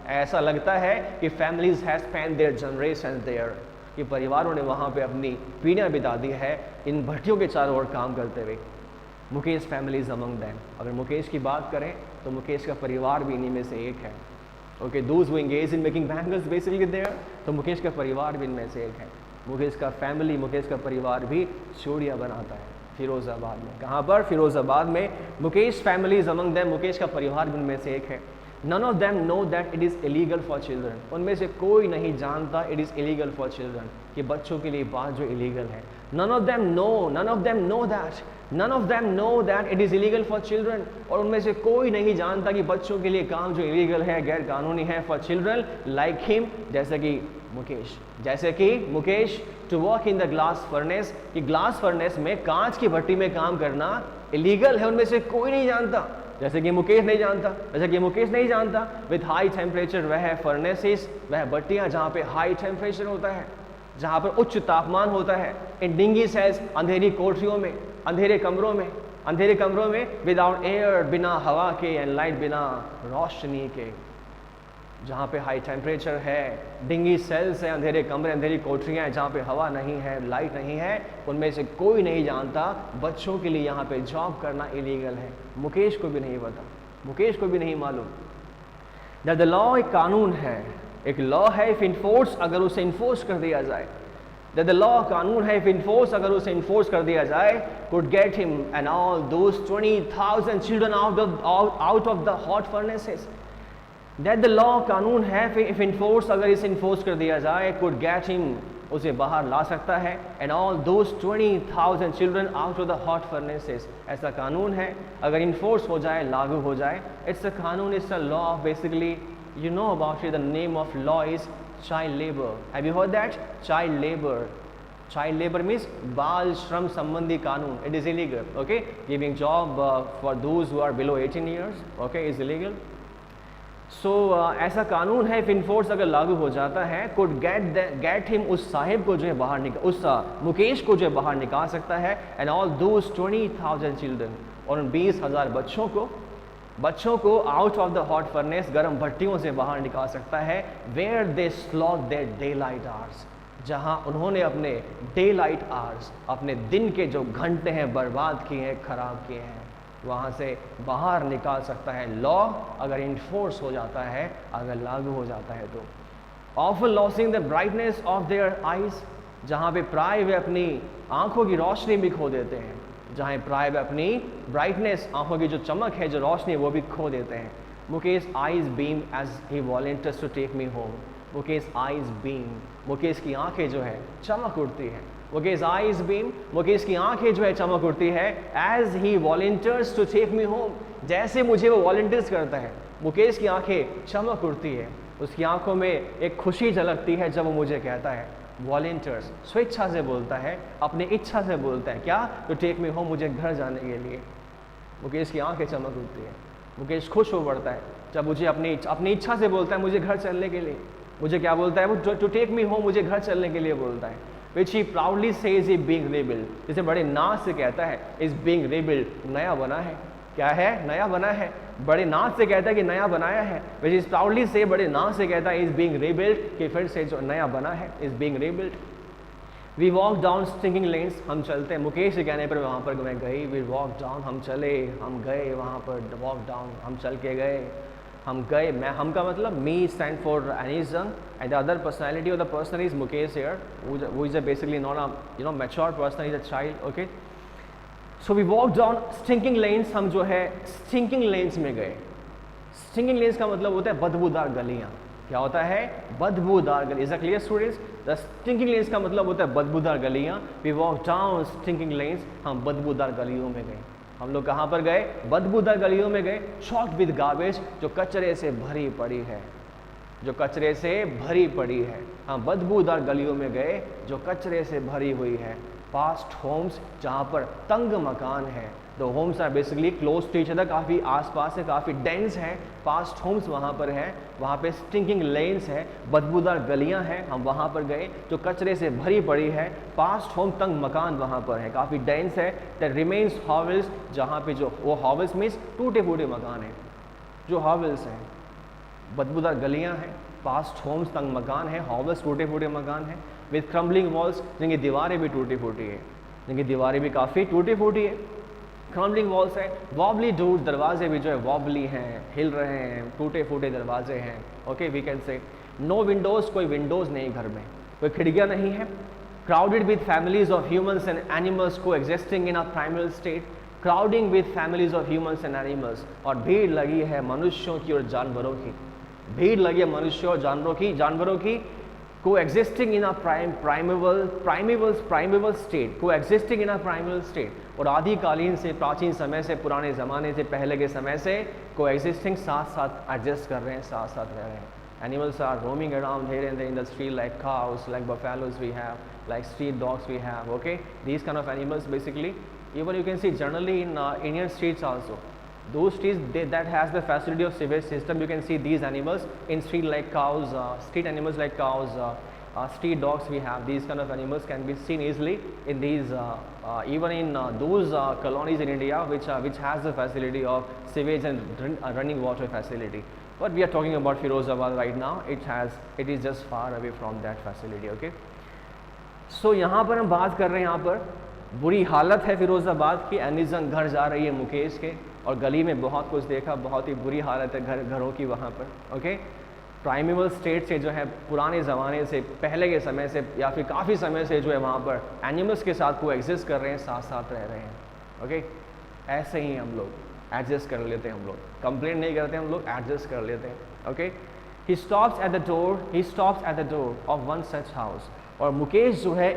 ऐसा लगता है कि families have spend their generations there, कि परिवारों ने वहाँ पे अपनी पीढ़ियाँ बिता दी है इन भट्टियों के चारों ओर काम करते हुए। मुकेश फैमिलीज अमंग दैम, अगर मुकेश की बात करें तो मुकेश का परिवार भी इन्हीं में से एक है। Okay, those who engage in making bangles basically there, तो मुकेश का परिवार भी इनमें से एक है। मुकेश का फैमिली, मुकेश का परिवार भी चूड़ियाँ बनाता है फिरोजाबाद में। कहाँ पर? फिरोजाबाद में। Mukesh families among them, Mukesh का परिवार भी उनमें से एक है। None of them know that it is illegal for children, उनमें से कोई नहीं जानता it is illegal for children, कि बच्चों के लिए बात जो इलीगल है। None of them know that it is illegal for children, और उनमें से कोई नहीं जानता कि बच्चों के लिए काम जो इलीगल है, गैर कानूनी है, फॉर चिल्ड्रन लाइक हिम, जैसे कि Mukesh to work in the glass furnace, कि ग्लास फर्नेस में, कांच की भट्टी में काम करना इलीगल है, उनमें से कोई नहीं जानता। जैसे कि मुकेश नहीं जानता विथ हाई टेम्परेचर, वह फर्नेसेस, वह भट्टियाँ जहाँ पे हाई टेम्परेचर होता है, जहाँ पर उच्च तापमान होता है। इन डिंगी सेल्स, अंधेरी कोठरियों में, अंधेरे कमरों में विदाउट एयर, बिना हवा के, एंड लाइट, बिना रोशनी के, जहाँ पे हाई टेम्परेचर है, डिंगी सेल्स है, अंधेरे कमरे, अंधेरी कोठरियाँ हैं, जहाँ पे हवा नहीं है, लाइट नहीं है, उनमें से कोई नहीं जानता बच्चों के लिए यहाँ पे जॉब करना इलीगल है। मुकेश को भी नहीं पता, मुकेश को भी नहीं मालूम। दैट द लॉ एक कानून है, एक लॉ है, इफ इन्फोर्स, अगर उसे इन्फोर्स कर दिया जाए। दैट द लॉ कानून है, इफ इन्फोर्स, अगर उसे इन्फोर्स कर दिया जाए, could get him and all those 20,000 children out of the hot furnaces. That the law कानून है, इफ इन्फोर्स, अगर इसे इन्फोर्स कर दिया जाए, कुड गेट हिम, उसे बाहर ला सकता है, and all those 20,000 children out of the hot furnaces. ऐसा कानून है, अगर इन्फोर्स हो जाए, लागू हो जाए। इट्स अ कानून, it's a law, basically you know about it, the name of law is child labor. Have you heard that? Child labor means बाल श्रम संबंधी कानून. It is illegal, okay? Giving job for those who are below 18 years, okay, is illegal. So ऐसा कानून है, if enforced, अगर लागू हो जाता है, could get him, उस साहिब को जो है बाहर निकाल, उस मुकेश को जो है बाहर निकाल सकता है, and all those 20,000 children, और उन 20,000 बच्चों को out of the hot furnace, गर्म भट्टियों से बाहर निकाल सकता है। Where they slot their daylight hours, जहाँ उन्होंने अपने डे लाइट आवर्स, अपने दिन के जो घंटे हैं बर्बाद किए हैं, खराब किए हैं, वहाँ से बाहर निकाल सकता है लॉ, अगर इन्फोर्स हो जाता है, अगर लागू हो जाता है तो। Often losing the brightness of their eyes, जहाँ पे प्राय वे अपनी आंखों की रोशनी भी खो देते हैं, जहाँ प्राय वे अपनी ब्राइटनेस, आंखों की जो चमक है, जो रोशनी है, वो भी खो देते हैं। Mukesh eyes beam as he volunteers to take me home. Mukesh eyes beam, Mukesh की आंखें जो है चमक उठती है, मुकेश आईज बीम, मुकेश की आंखें जो है चमक उठती है as he volunteers to take me home, जैसे मुझे वो वॉलंटियर्स करता है। मुकेश की आंखें चमक उठती है, उसकी आंखों में एक खुशी झलकती है जब वो मुझे कहता है वॉलंटियर्स, स्वेच्छा से बोलता है, अपनी इच्छा से बोलता है, क्या? टू टेक मी होम, मुझे घर जाने के लिए। मुकेश की आंखें चमक उठती है, मुकेश खुश हो पड़ता है जब मुझे अपनी इच्छा से बोलता है मुझे घर चलने के लिए। मुझे क्या बोलता है वो? टू टेक मी होम, मुझे घर चलने के लिए बोलता है। Which he proudly says is being rebuild, जिसे बड़े नाज से कहता है इज बीइंग रीबिल्ड, नया बना है। क्या है? नया बना है। बड़े नाज से कहता है कि नया बनाया है। विच इज प्राउडली से, बड़े नाज से कहता है इज बीइंग रीबिल्ड, कि फिर से जो नया बना है, is being rebuild. We walk down stinking lanes, हम चलते हैं। मुकेश के कहने पर वहाँ पर मैं गई। वी वॉक डाउन, हम चले, हम गए वहाँ पर। वॉक डाउन, हम चल के गए, हम गए। मैं, हम का मतलब मी स्टैंड फॉर एनिजन and the other personality of the person is Mukesh here, who is basically not a mature person, is a child, okay? So we walk down stinking lanes, हम जो है stinking lanes में गए। stinking lanes का मतलब होता है बदबूदार गलियाँ। क्या होता है? बदबूदार गली। Is a clear students? The stinking lanes का मतलब होता है बदबूदार गलियाँ। We walk down stinking lanes, हम बदबूदार गलियों में गए। हम लोग कहाँ पर गए? बदबूदार गलियों में गए। चॉक्ड विद गार्बेज, जो कचरे से भरी पड़ी है, जो कचरे से भरी पड़ी है। हम बदबूदार गलियों में गए जो कचरे से भरी हुई है। पास्ट होम्स, जहाँ पर तंग मकान है। The homes are basically close to each other, काफ़ी आसपास है, काफ़ी डेंस है। पास्ट होम्स वहाँ पर है, वहाँ पे स्टिंकिंग लेन्स है, बदबूदार गलियाँ हैं। हम वहाँ पर गए जो कचरे से भरी पड़ी है। पास्ट होम, तंग मकान वहाँ पर है, काफ़ी डेंस है। द रिमेन्स हॉवल्स, जहाँ पे जो वो हॉवल्स मीन्स टूटे फूटे मकान हैं, जो हॉवल्स हैं। बदबूदार गलियाँ हैं, पास्ट होम्स, तंग मकान है, हॉवल्स टूटे फूटे मकान है। विद क्रम्बलिंग वॉल्स, जिनकी दीवारें भी टूटी फूटी है, जिनकी दीवारें भी काफ़ी टूटी फूटी है। क्रम्बलिंग वॉल्स है। वॉबली डोर, दरवाजे भी जो है वॉबली हैं, हिल रहे हैं, टूटे फूटे दरवाजे हैं। Okay, we can say. No windows, कोई विंडोज़ नहीं घर में, कोई खिड़कियाँ नहीं है। Crowded with families of humans and animals coexisting in a primal state. Crowding with families of humans and animals, और भीड़ लगी है मनुष्यों की और जानवरों की। भीड़ लगी है मनुष्यों और जानवरों की। को एग्जिस्टिंग इन अ प्राइमेवल स्टेट, को एग्जिस्टिंग इन अ प्राइमेवल स्टेट, और आदिकालीन से, प्राचीन समय से, पुराने ज़माने से, पहले के समय से को एग्जिस्टिंग, साथ साथ एडजस्ट कर रहे हैं, साथ साथ रह रहे हैं। Animals are roaming around here and there in the street, like cows, like buffaloes we have, like street dogs we have, okay? These kind of animals basically, even you can see generally in Indian streets also. Those streets that has the facility of sewage system, you can see these animals in street like cows, street animals like cows, street dogs we have. These kind of animals can be seen easily in these, even in those colonies in India which has the facility of sewage and running water facility. But we are talking about Firozabad right now. It is just far away from that facility. Okay. So यहाँ पर हम बात कर रहे हैं, यहाँ पर बुरी हालत है फिरोज़ाबाद की। एनिजन घर जा रही है मुकेश के, और गली में बहुत कुछ देखा, बहुत ही बुरी हालत है घरों की वहाँ पर। ओके, प्राइमेवल स्टेट से जो है, पुराने ज़माने से, पहले के समय से, या फिर काफ़ी समय से जो है वहाँ पर एनिमल्स के साथ को एग्जिस्ट कर रहे हैं, साथ साथ रह रहे हैं। ओके, ऐसे ही हम लोग एडजस्ट कर लेते हैं, हम लोग कंप्लेंट नहीं करते, हम लोग एडजस्ट कर लेते हैं। Okay, he stops at the door of one such house, और मुकेश जो है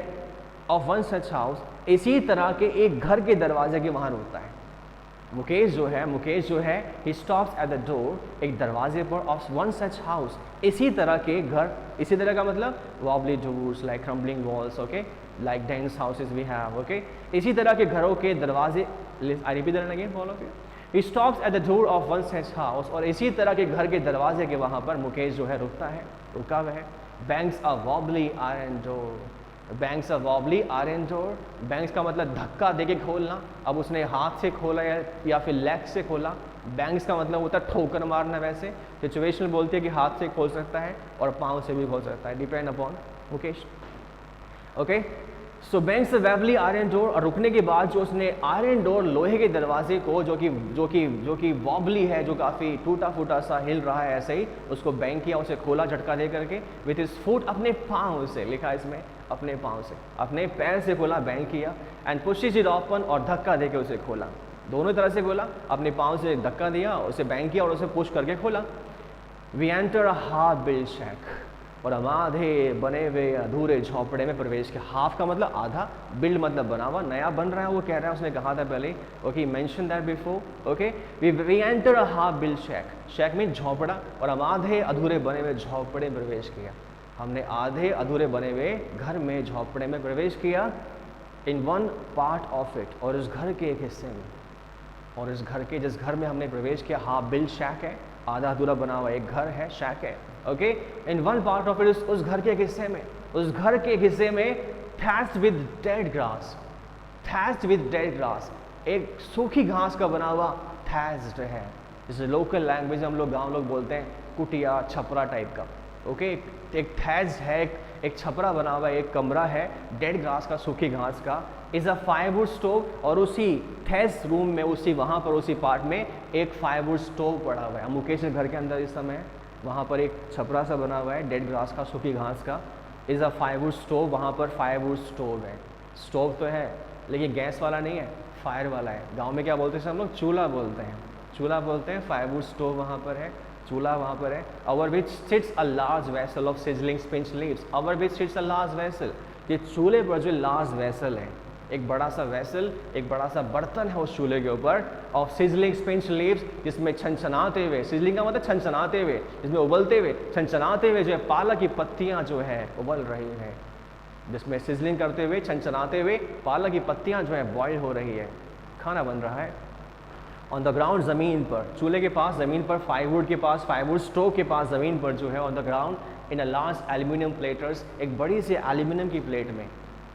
ऑफ वन सच हाउस, इसी तरह के एक घर के दरवाजे के वहाँ रुकता है। मुकेश जो है ही स्टॉप्स एट द डोर, एक दरवाजे पर, ऑफ वन सच हाउस, इसी तरह के घर। इसी तरह का मतलब wobbly doors, like crumbling walls, okay, like dense houses we have. Okay, इसी तरह के घरों के दरवाजे। I repeat that again, follow it. He stops at the door of one such house, और इसी तरह के घर के दरवाजे के वहाँ पर मुकेश जो है रुका हुआ है। बैंक्स अ वॉबली आयरन डोर, बैंक्स अ वॉबली आयरन डोर। बैंक्स का मतलब धक्का देके खोलना। अब उसने हाथ से खोला या फिर लेग से खोला। बैंक्स का मतलब होता है ठोकर मारना। वैसे सिचुएशन बोलती है कि हाथ से खोल सकता है और पाँव से भी खोल सकता है, डिपेंड अपॉन मुकेश। ओके, सो बैंक्स अ वॉबली आयरन डोर, और रुकने के बाद जो उसने आयरन डोर, लोहे के दरवाजे को, जो कि वॉबली है, जो काफ़ी टूटा फूटा सा हिल रहा है, ऐसे ही उसको बैंक किया, उसे खोला झटका दे करके। विथ हिज फुट, अपने पाँव से, लिखा इसमें अपने पाँव से, अपने पैर से खोला, बैंक किया। एंड पुशेस इट ओपन, और धक्का देके उसे खोला। दोनों तरह से खोला, अपने पाँव से धक्का दिया, उसे बैंक किया और उसे पुश करके खोला। वी एंटर अ हार्ड बिल्ड शैक, और हम आधे बने हुए अधूरे झोपड़े में प्रवेश किया। हाफ का मतलब आधा, बिल्ड मतलब बना हुआ, नया बन रहा है, वो कह रहा है, उसने कहा था पहले। Okay, mention that before. Okay, we enter a half build shack, shack mean झोपड़ा, और हम आधे अधूरे बने हुए झोपड़े में प्रवेश किया। हमने आधे अधूरे बने हुए घर में, झोपड़े में प्रवेश किया। In one part of it, और उस घर के एक हिस्से में, और इस घर के, जिस घर में हमने प्रवेश किया, हाफ बिल्ड शैक है, आधा अधूरा बना हुआ एक घर है, शैक है। Okay, in one part of it, उस घर के एक हिस्से में, उस घर के एक हिस्से में thatched with dead grass, thatched with dead grass, एक सूखी घास का बना हुआ थैच्ड है, जैसे लोकल लैंग्वेज हम लोग, गांव लोग बोलते हैं कुटिया, छपरा टाइप का। ओके, एक थैच्ड है, एक छपरा बना हुआ, एक कमरा है डेड ग्रास का, सूखी घास का। इज अ फायरवुड स्टोव, और उसी थैच रूम में, उसी वहाँ पर, उसी पार्ट में एक फायरवुड स्टोव पड़ा हुआ है। मुकेश के घर के अंदर इस समय वहाँ पर एक छपरा सा बना हुआ है डेड ग्रास का, सूखी घास का। इज़ अ फायरवुड स्टोव, वहाँ पर फायरवुड स्टोव है। स्टोव तो है लेकिन गैस वाला नहीं है, फायर वाला है। गाँव में क्या बोलते हैं हम लोग, चूल्हा बोलते हैं, चूल्हा बोलते हैं। फायरवुड स्टोव वहाँ पर है, चूल्हा वहाँ पर है। Over which sits a large vessel of sizzling spinach leaves, over which sits a large vessel, ये चूल्हे पर जो लार्ज वेसल है, एक बड़ा सा वेसल, एक बड़ा सा बर्तन है उस चूल्हे के ऊपर, ऑफ सिजलिंग स्पिंच लीव्स, जिसमें छनछनाते हुए, सिजलिंग का मतलब छनछनाते हुए, जिसमें उबलते हुए, छनछनाते हुए जो है पालक की पत्तियां जो है उबल रही है, जिसमें सिजलिंग करते हुए, छनछनाते हुए पालक की पत्तियां जो है बॉयल हो रही है, खाना बन रहा है। ऑन द ग्राउंड, ज़मीन पर, चूल्हे के पास ज़मीन पर, फायरवुड के पास, फायरवुड स्टोव के पास ज़मीन पर जो है, on the ground in a large aluminium platters, एक बड़ी सी एल्यूमिनियम की प्लेट में,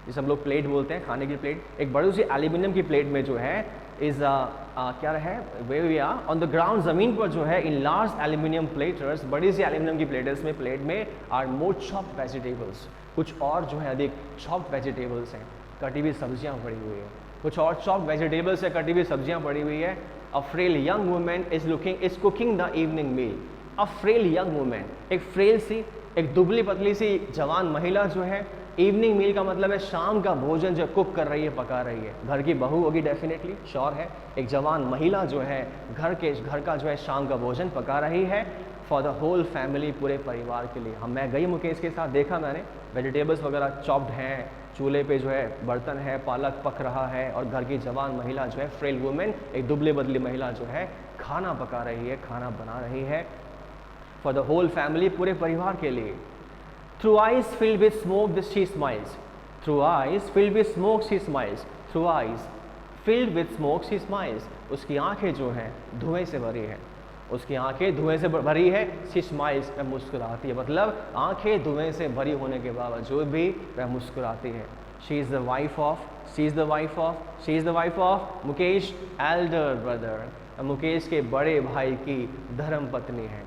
जिसे हम लोग प्लेट बोलते हैं, खाने की प्लेट, एक बड़ी सी एल्यूमिनियम की प्लेट में जो है इज क्या है, वे आर ऑन द ग्राउंड, ज़मीन पर जो है, इन लार्ज एल्यूमिनियम प्लेटर्स, बड़ी सी एल्यूमिनियम की प्लेटर्स में, प्लेट में आर मोर चॉप्ड वेजिटेबल्स, कुछ और जो है अधिक चॉप्ड वेजिटेबल्स हैं, कटी हुई सब्जियां पड़ी हुई है, कुछ और चॉप्ड वेजिटेबल्स है, कटी हुई सब्जियां पड़ी हुई है। A frail young women is cooking the evening meal, a frail young women, एक फ्रेल सी, एक दुबली पतली सी जवान महिला जो है, इवनिंग मील का मतलब है शाम का भोजन जो कुक कर रही है, पका रही है, घर की बहू होगी डेफिनेटली, श्योर है। एक जवान महिला जो है घर का जो है शाम का भोजन पका रही है, फॉर द होल फैमिली, पूरे परिवार के लिए। मैं गई मुकेश के साथ, देखा मैंने, वेजिटेबल्स वगैरह चॉप्ड हैं, चूल्हे पे जो है बर्तन है, पालक पक रहा है, और घर की जवान महिला जो है, फ्रेल वुमेन, एक दुबली बदली महिला जो है खाना पका रही है, खाना बना रही है, फॉर द होल फैमिली, पूरे परिवार के लिए। Through eyes filled with smoke, she smiles. Through eyes filled with smoke, she smiles. Through eyes filled with smoke, she smiles. उसकी आंखें जो हैं धुएं से भरी है, उसकी आंखें धुएं से भरी है। She smiles, वह मुस्कुराती है, मतलब आंखें धुएं से भरी होने के बावजूद भी वह मुस्कुराती है। She is the wife of Mukesh elder brother, Mukesh के बड़े भाई की धर्म पत्नी है,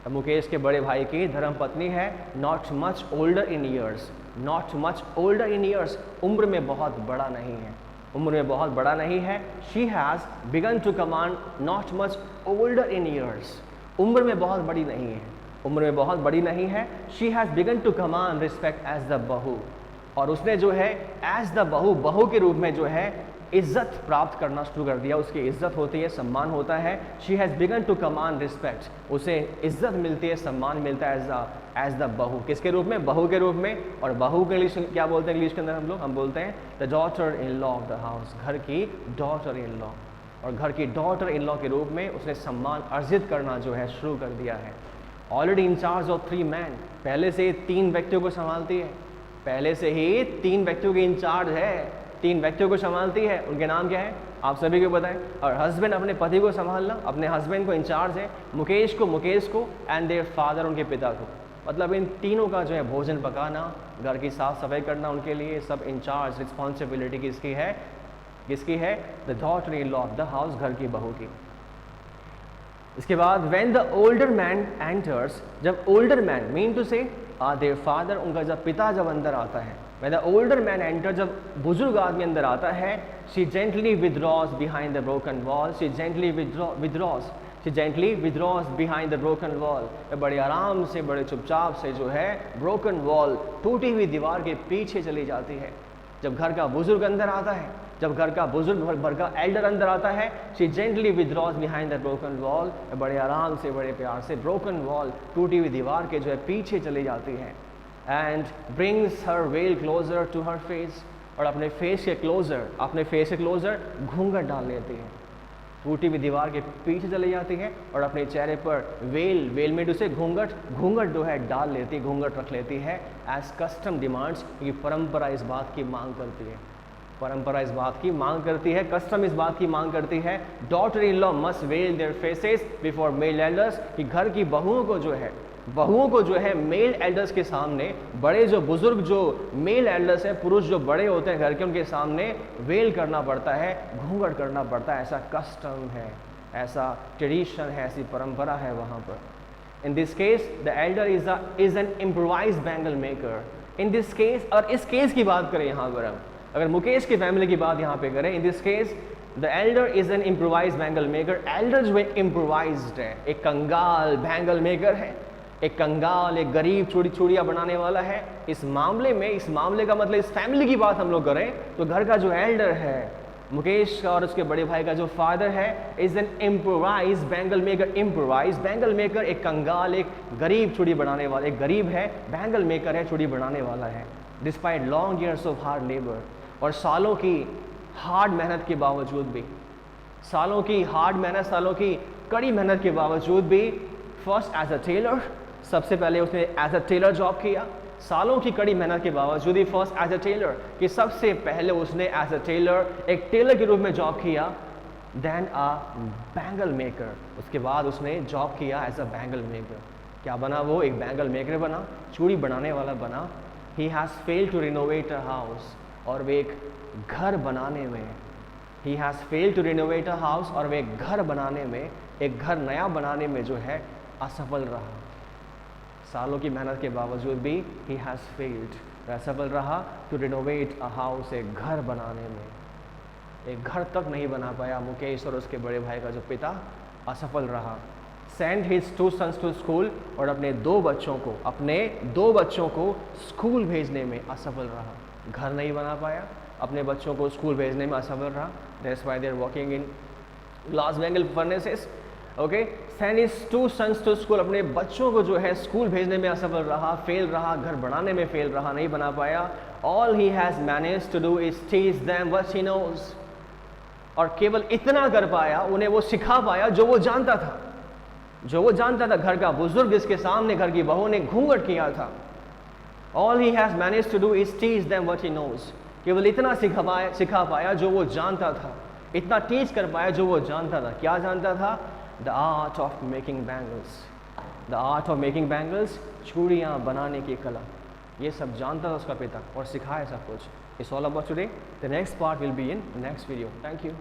मुकेश के बड़े भाई की धर्म पत्नी है। Not much older in years, not much older in years, उम्र में बहुत बड़ा नहीं है, उम्र में बहुत बड़ा नहीं है। She has begun to command, not much older in years, उम्र में बहुत बड़ी नहीं है, उम्र में बहुत बड़ी नहीं है। She has begun to command respect as the bahu, और उसने जो है एज द बहू, बहू के रूप में जो है इज्जत प्राप्त करना शुरू कर दिया, उसकी इज्जत होती है, सम्मान होता है। She has begun to command respect, उसे इज्जत मिलती है, सम्मान मिलता है एज द बहू, किसके रूप में, बहू के रूप में। और बहू के इंग्लिश क्या बोलते हैं, इंग्लिश के अंदर हम बोलते हैं the daughter in law of the house, घर की डॉटर इन लॉ, और घर की डॉटर इन लॉ के रूप में उसने सम्मान अर्जित करना जो है शुरू कर दिया है। ऑलरेडी इंचार्ज ऑफ 3 मैन, पहले से 3 व्यक्तियों को संभालती है, पहले से ही 3 व्यक्तियों की इंचार्ज है, 3 व्यक्तियों को संभालती है। उनके नाम क्या है आप सभी को बताएं। और हस्बैंड अपने पति को संभालना, अपने हस्बैंड को इंचार्ज है, मुकेश को एंड देयर फादर, उनके पिता को, मतलब इन तीनों का जो है भोजन पकाना, घर की साफ सफाई करना, उनके लिए सब इंचार्ज, रिस्पॉन्सिबिलिटी किसकी है, किसकी है, the daughter in law of the house, घर की बहू की। इसके बाद when the older man enters, जब ओल्डर मैन मीन टू से देयर फादर, उनका जब पिता जब अंदर आता है, when the older man enter, जब बुजुर्ग आदमी अंदर आता है, she gently withdraws behind the broken wall, she gently withdraws behind the broken wall, बड़े आराम से, बड़े चुपचाप से जो है ब्रोकन वॉल, टूटी हुई दीवार के पीछे चली जाती है। जब घर का बुजुर्ग अंदर आता है, जब घर का बुजुर्ग, घर का एल्डर अंदर आता है, she gently withdraws behind the broken wall, बड़े आराम से, बड़े प्यार से ब्रोकन वॉल, टूटी हुई दीवार के जो है पीछे चली जाती है। And brings her veil closer to her face, और अपने फेस के क्लोजर घूंघट डाल लेती है, टूटी हुई दीवार के पीछे चली जाती है और अपने चेहरे पर वेल में उसे घूंघट जो है डाल लेती है, घूंघट रख लेती है एज कस्टम डिमांड्स, क्योंकि परंपरा इस बात की मांग करती है, कस्टम इस बात की मांग करती है। Daughter in law must veil their faces before male elders, कि घर की बहुओं को जो है मेल एल्डर्स के सामने, बड़े जो बुजुर्ग जो मेल एल्डर्स हैं, पुरुष जो बड़े होते हैं घर के, उनके सामने वेल करना पड़ता है, घूंघट करना पड़ता है। ऐसा कस्टम है, ऐसा ट्रेडिशन है, ऐसी परंपरा है वहाँ पर। In this case the Elder is an improvise bangle maker. In this case, और इस केस की बात करें यहाँ पर हम, अगर मुकेश की फैमिली की बात यहाँ पे करें, in this case the Elder is an improvise bangle maker. Elder जो है इम्प्रोवाइज्ड है, एक कंगाल बैंगल मेकर है, एक कंगाल, एक गरीब चूड़ियाँ बनाने वाला है। इस मामले का मतलब, इस फैमिली की बात हम लोग करें तो घर का जो एल्डर है, मुकेश का और उसके बड़े भाई का जो फादर है, is an improvise bangle maker. Improvise bangle maker, एक कंगाल, एक गरीब चूड़ी बनाने वाला, एक गरीब है, बैंगल मेकर है, चूड़ी बनाने वाला है। Despite long years of hard labour, और सालों की हार्ड मेहनत के बावजूद भी, सालों की कड़ी मेहनत के बावजूद भी, फर्स्ट एज अ टेलर, सबसे पहले उसने एज अ टेलर जॉब किया, सालों की कड़ी मेहनत के बावजूद ही फर्स्ट एज अ टेलर, कि सबसे पहले उसने एज अ टेलर, एक टेलर के रूप में जॉब किया। देन अ बैंगल मेकर, उसके बाद उसने जॉब किया एज अ बैंगल मेकर। क्या बना वो? एक बैंगल मेकर बना, चूड़ी बनाने वाला बना। He has failed to renovate a house, और वे एक घर बनाने में, he has failed to renovate a house, और वे एक घर बनाने में, एक घर नया बनाने में जो है असफल रहा। सालों की मेहनत के बावजूद भी ही हैज़ फेल्ड, असफल रहा टू रिनोवेट अ हाउस, एक घर बनाने में, एक घर तक नहीं बना पाया मुकेश और उसके बड़े भाई का जो पिता असफल रहा। Send his 2 sons to school, और अपने दो बच्चों को स्कूल भेजने में असफल रहा। घर नहीं बना पाया, अपने बच्चों को स्कूल भेजने में असफल रहा। That's why they are working in glass bangle furnaces. Okay, send his 2 sons to school, अपने बच्चों को जो है स्कूल भेजने में असफल रहा, फेल रहा, घर बनाने में फेल रहा, नहीं बना पाया। All he has managed to do is teach them what he knows, और केवल इतना कर पाया, उन्हें वो सिखा पाया जो वो जानता था, घर का बुजुर्ग जिसके सामने घर की बहू ने घूंघट किया था। All he has managed to do is teach them what he knows, केवल इतना सिखा पाया जो वो जानता था, इतना टीच कर पाया जो वो जानता था। क्या जानता था? The art of making bangles, चूड़ियाँ बनाने की कला, ये सब जानता था उसका पिता, और सिखाया सब कुछ। It's all about today. The next part will be in next video. Thank you.